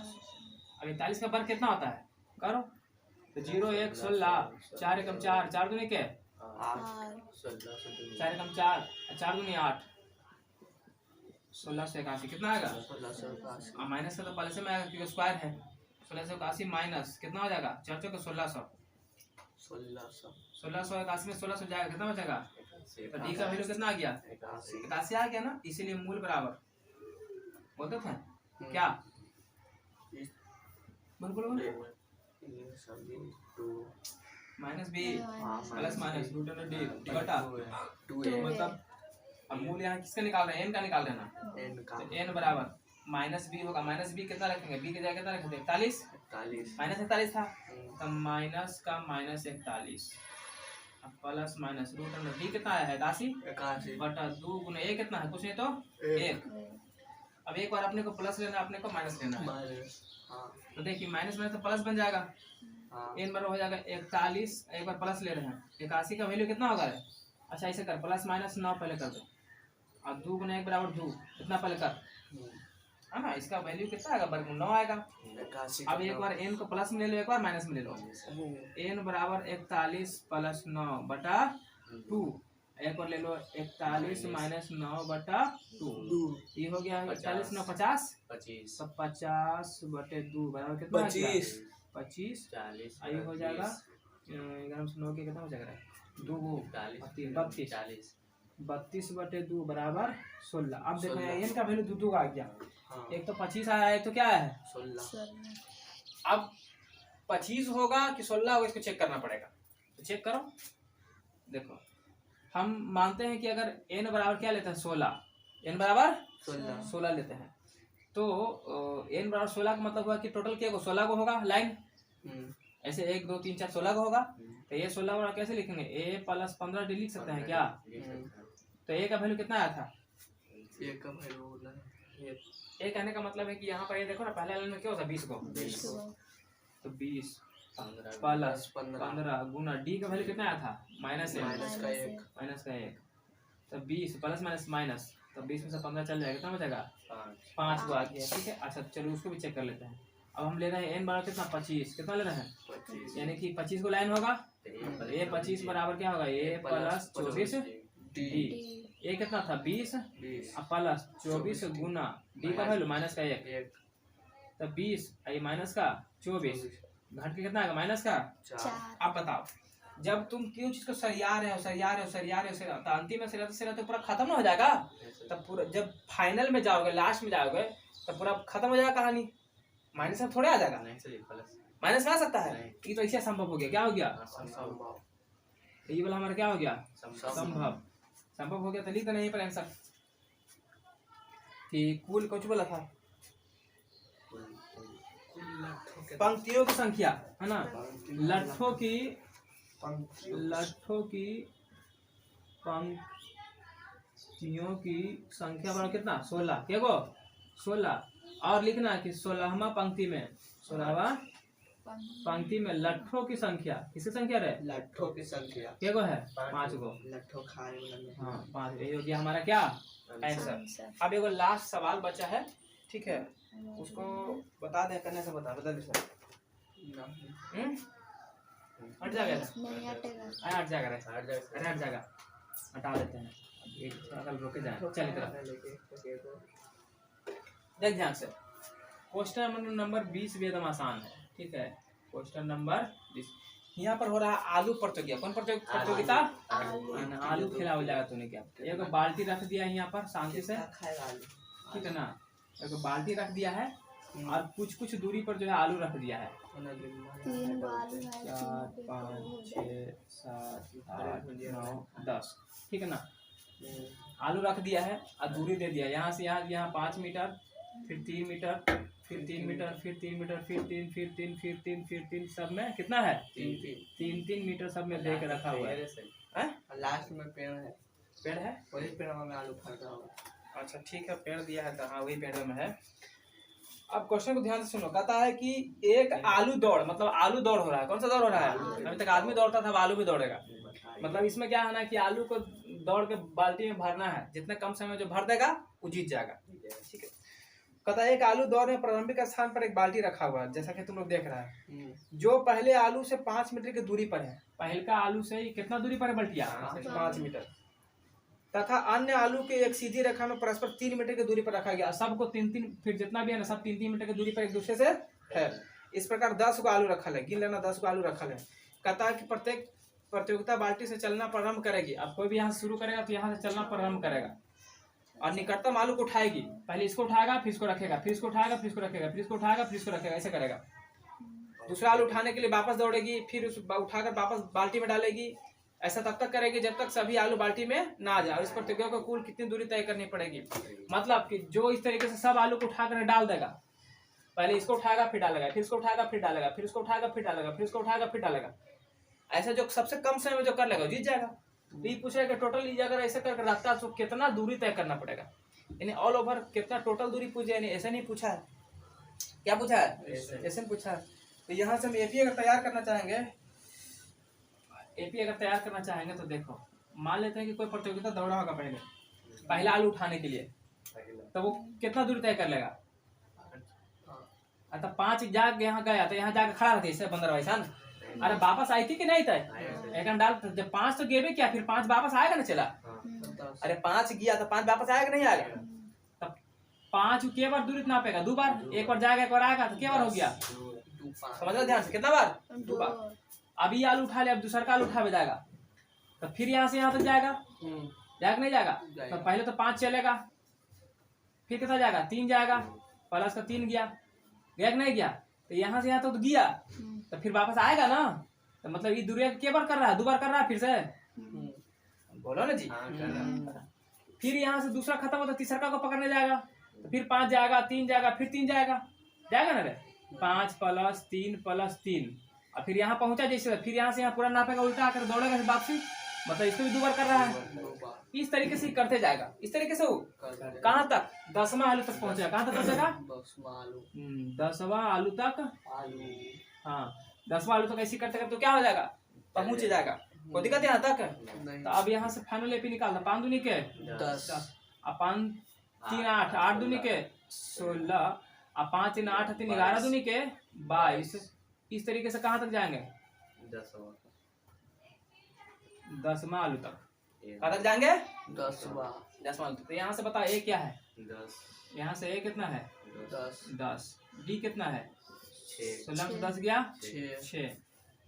Speaker 1: अब 41 का वर्ग कितना होता है करो, तो 0 1 16, 4 एकम 4, 4 दूनी क्या 4 एकम 4, 4 दूनी 8, 1681 कितना आएगा 1681। माइनस का तो पहले से में आएगा क्योंकि स्क्वायर है। 1681 माइनस कितना हो जाएगा 4 चौके 1600, 1681 में 1600 जाएगा, कितना बचेगा? तो डी का वैल्यू कितना आ गया 81 आ गया ना, इसीलिए मूल बराबर बोलते थे क्या, बोलो minus B plus minus root under D बटा 2a। मतलब अब मूल यहाँ किसका निकाल रहे हैं, एन का निकाल रहे हैं ना, तो एन बराबर माइनस बी होगा। माइनस बी कितना रखेंगे, बी की जगह कितना रखेंगे 41, माइनस 41 था, तो माइनस का minus 41 plus minus root under D कितना है 81 बटा 2 गुना a कितना है कुछ नहीं तो 1। अब एक बार अपने को प्लस लेना है, अपने को माइनस लेना है, तो देखिए माइनस में तो प्लस बन जाएगा, n बराबर हो जाएगा 41, एक बार प्लस ले रहे हैं 81 का वैल्यू कितना होगा। अच्छा ऐसे कर, प्लस माइनस 9 पहले कर दो, और 2 गुना 1 बराबर 2, इतना पहले कर, है ना, इसका वैल्यू कितना आएगा वर्ग 9 आएगा। अब एक बार n को प्लस में ले लो, एक बार माइनस में ले लो, n बराबर 41 प्लस 9 बटा 2, एक बार ले लो 41 माइनस 9 बटा 2, ये हो गया 41 9 50, तो 50 बटे 2 बराबर कितना 25, 40 आई हो जाएगा 11 से 9 के कितना हो जाएगा 2 32 बटे 2 बराबर 16। अब देखो n का वैल्यू 2 का आ गया, एक तो 25 आया है तो क्या है 16। अब 25 होगा कि 16 होगा इसको चेक करना पड़ेगा, तो चेक करो। देखो हम मानते हैं कि अगर n बराबर क्या लेते हैं 16, n बराबर 16 लेते हैं, तो n बराबर 16 का मतलब हुआ कि टोटल क्या को 16 को होगा लाइन, ऐसे 1 2 3 4 16 को होगा, तो ये 16 वाला कैसे लिखेंगे a प्लस 15 डी लिख सकते हैं क्या, तो a का वैल्यू कितना आया था, a कहने का मतलब है कि यहाँ पर ये देखो ना पहले लाइन में क्या होता है 20 को, तो 20 प्लस 15 गुना डी का वैल्यू कितना आया था माइनस का 1, तो 20 प्लस माइनस माइनस, तो 20 में से 15 चल जाएगा, कितना बचेगा 5 को आ गया। ठीक है, अच्छा चलो उसको भी चेक कर लेते हैं। अब हम ले रहे हैं n बराबर कितना 25, कितना ले रहे हैं यानी कि 25 को लाइन होगा, तो a 25 बराबर क्या होगा a प्लस 24 डी, a कितना था 20 प्लस 24 गुना डी का वैल्यू माइनस का 1, तो 20 आई माइनस का 24 घट के कितना आएगा माइनस का 4। अब बताओ जब तुम क्यों चीज को सरिया रहे हो तो अंतिम में सरिया तो पूरा खत्म ना हो जाएगा, तब पूरा जब फाइनल में जाओगे लास्ट में जाओगे तो पूरा खत्म हो जाएगा कहानी, माइनस में थोड़े आ जाएगा, माइनस में आ सकता है, ये तो ऐसे संभव हो गया, क्या हो गया तो ये वाला हमारा क्या हो गया संभव हो गया, तो लिख देना यहीं पर आंसर कि कुल कुछ बोला था पंक्तियों की संख्या है ना,
Speaker 4: पंक्तियों
Speaker 1: लट्ठों की पंक्तियों की संख्या बड़ा कितना 16 क्या गो 16। और लिखना कि 16वां पंक्ति में 16वां पंक्ति में लट्ठों की संख्या किसकी संख्या रहे
Speaker 4: लट्ठों की संख्या
Speaker 1: क्या गो है 5 गो।
Speaker 4: लट्ठों खाने वाला में।
Speaker 1: हाँ 5, यही हो गया हमारा क्या आंसर। अब एगो लास्ट सवाल बचा है, ठीक है, उसको बता दे, करने से बता दे सर। हट जाएगा
Speaker 2: नहीं हटेगा।
Speaker 1: हट जाएगा अरे हट जाएगा, हटा देते हैं। एक अकल रोके जाए, चल इधर देख ध्यान से। क्वेश्चन नंबर 20 भी एकदम आसान है, ठीक है। क्वेश्चन नंबर 20 यहाँ पर हो रहा है आलू प्रतियोगिता। कौन प्रतियोगिता? आलू खिलाओ जाएगा तूने क्या। एक बाल्टी रख दिया है यहाँ पर शांति से, ठीक है ना। एक बाल्टी रख दिया है और कुछ दूरी पर जो है आलू रख दिया है।
Speaker 2: 3 आलू है,
Speaker 1: 4 5 6 7 8 9 10, ठीक है ना। आलू रख दिया है और दूरी दे दिया, यहाँ से यहाँ 5 मीटर, फिर 3 मीटर, फिर 3 मीटर, फिर 3 मीटर, फिर 3, फिर 3, फिर 3, फिर 3, सब में कितना है 3 मीटर सब में दे के रखा हुआ है।
Speaker 4: लास्ट में पेड़ है वही पेड़ में आलू फल रहा होगा।
Speaker 1: अच्छा ठीक है, पेड़ दिया है तो हाँ वही पेड़ में है। अब क्वेश्चन को ध्यान से सुनो। कहता है कि एक आलू दौड़, मतलब आलू दौड़ हो रहा है। कौन सा दौड़ हो रहा है? अभी तक आदमी दौड़ता था, अब आलू भी दौड़ेगा। मतलब इसमें क्या है ना कि आलू को दौड़ के बाल्टी में भरना है, जितने कम समय में जो भर देगा वो जीत जाएगा, ठीक है। कहता है एक आलू दौड़ में प्रारंभिक स्थान पर एक बाल्टी रखा हुआ है, जैसा कि तुम लोग देख रहा है, जो पहले आलू से 5 मीटर की दूरी पर है। पहले का आलू से कितना दूरी पर है बल्टिया? 5 मीटर। तथा अन्य आलू के एक सीधी रेखा में परस्पर 3 मीटर की दूरी पर रखा गया। सबको 3 फिर जितना भी है ना सब 3 मीटर की दूरी पर एक दूसरे से है। इस प्रकार 10 को आलू रखा है, गिन लेना 10 को आलू रखा है। कहता है कि प्रत्येक प्रतियोगिता बाल्टी से चलना प्रारंभ करेगी। अब कोई भी यहाँ से शुरू करेगा तो यहाँ से चलना प्रारंभ करेगा और निकटतम आलू को उठाएगी। पहले इसको उठाएगा, फिर इसको रखेगा, फिर इसको उठाएगा, फिर इसको रखेगा, फिर इसको उठाएगा, फिर इसको रखेगा, ऐसे करेगा। दूसरा आलू उठाने के लिए वापस दौड़ेगी, फिर उस उठाकर वापस बाल्टी में डालेगी। ऐसा तब तक करेगी जब तक सभी आलू बाल्टी में ना आ जाए। और इस प्रतियोगिता को कुल कितनी दूरी तय करनी पड़ेगी? मतलब कि जो इस तरीके से सब आलू को उठाकर डाल देगा, पहले इसको उठाएगा फिर डालेगा, फिर इसको उठाएगा फिर डालेगा, फिर इसको उठाएगा फिर डालेगा, फिर इसको उठाएगा फिर डालेगा। ऐसा जो सबसे कम समय में जो कर लेगा जीत जाएगा। तो ये पूछेगा टोटल अगर ऐसे करके रखता है तो कितना दूरी तय करना पड़ेगा, यानी ऑल ओवर कितना टोटल दूरी पूछा, यानी ऐसा नहीं पूछा है। क्या पूछा है? ऐसे पूछा है। तो यहाँ से हम एपी अगर तैयार करना चाहेंगे, तो देखो मान लेते हैं कि कोई प्रतियोगिता दौड़ा होगा पहला आलू उठाने के लिए, तो वो कितना दूरी तय कर लेगा? तो 5 जाग यहाँ गया तो यहाँ जाकर खड़ा रहती है बंदर वैसा ना। अरे वापस आई थी कि नहीं तय? एक डाल जब 5 तो गेबे क्या, फिर 5 वापस आएगा ना चला। अरे 5 गया तो 5 वापस आएगा नहीं आएगा? तब 5 के बार दूरी नापेगा? 2 बार। एक बार जाएगा एक बार आएगा, तो क्या बार हो गया? समझ ध्यान से, कितना बार? 2 बार। अभी आलू उठा ले, अब दूसरा का आलू उठा जाएगा, तो फिर यहाँ से यहाँ तक जाएगा, जाएगा नहीं जाएगा? तो पहले तो 5 चलेगा, फिर कितना जाएगा? 3 जाएगा, प्लस का 3 गया कि नहीं गया? तो यहाँ से यहाँ तो गया, तो फिर वापस आएगा ना। तो मतलब ये दूरी के बार कर रहा है? 2 बार कर रहा है फिर से। बोलो ना जी। फिर यहाँ से दूसरा खत्म होता, तीसरा को पकड़ने जाएगा, तो फिर 5 जाएगा, 3 जाएगा, फिर 3 जाएगा ना रे। 5 + 3 + 3 और फिर यहाँ पहुंचा जैसे, फिर यहाँ से यहाँ पूरा नापेगा, उल्टा आकर दौड़ेगा वापसी। मतलब इसको भी 2 बार कर रहा है। इस तरीके से करते जाएगा, इस तरीके से वो कहाँ तक? 10वां आलू तक पहुंचेगा। कहाँ तक पहुंचेगा? 10वां आलू तक। हाँ 10वां आलू तक ऐसे करते करते तो क्या हो जाएगा? पहुंच जाएगा। कोई दिक्कत यहाँ तक? तो अब यहाँ से फाइनल एपी निकालना। 5 दूनी के 10, 5 3 8, 8 दूनी के 16, 5 3 8 3 11 दूनी के 22। इस तरीके से कहाँ तक जाएंगे? 10वां आलू तक। कहाँ तक जाएंगे? 10वां आलू तक। तो यहाँ से बताओ ए क्या है? 10। यहाँ से ए कितना है? 10। डी कितना है? 16 से 10 गया 6।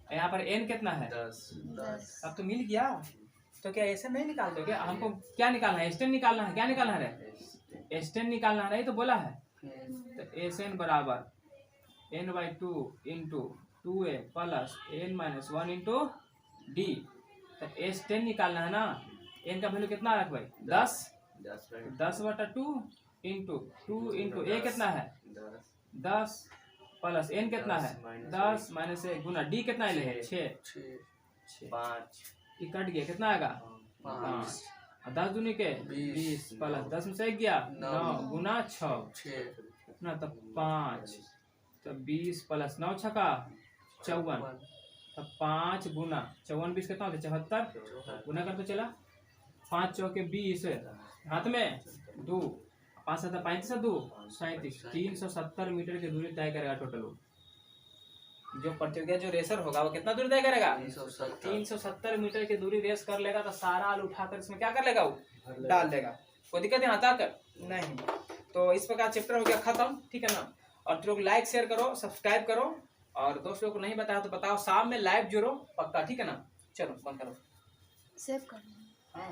Speaker 1: यहाँ पर एन कितना है? 10। अब तो मिल गया। तो क्या ऐसे नहीं निकालते क्या? हमको क्या निकालना है? एस्टेन निकालना है। क्या निकालना है? एस्टेन निकालना है, तो बोला है। तो एसएन बराबर n/2 × 2a + n-1 × d। तो एस्टेन निकालना है ना। एन का वैल्यू कितना रख भाई? 10। 10/2 × 2 × a कितना है? 10 प्लस n कितना है 10 माइनस 1 गुना d कितना है 6
Speaker 4: 6
Speaker 3: 5
Speaker 1: ये कट गया कितना आएगा 5 और 10 दूनी के 20 प्लस 10 में से 1 गया 9 गुना 6 ना तो 5 तो 20 प्लस 9 छका 54 तो 5 गुना 54 20 कितना होता है 74 गुना कर तो चला 5 चौके 20 हाथ में 2 5 7 35 2 37 370 मीटर की दूरी तय करेगा टोटल। जो प्रतियोगी जो रेसर होगा वो कितना दूरी तय करेगा 370 मीटर की दूरी रेस कर लेगा तो सारा आलू उठाकर इसमें क्या कर लेगा वो डाल देगा। कोई दिक्कत यहाँ तक नहीं। तो इस प्रकार चैप्टर हो गया खत्म, ठीक है ना। और लोग लाइक शेयर करो, सब्सक्राइब करो, और दोस्त लोग को नहीं बताया तो बताओ, शाम में लाइव जुड़ो पक्का, ठीक है ना। चलो बंद करो।
Speaker 2: सेव कर।
Speaker 1: हाँ।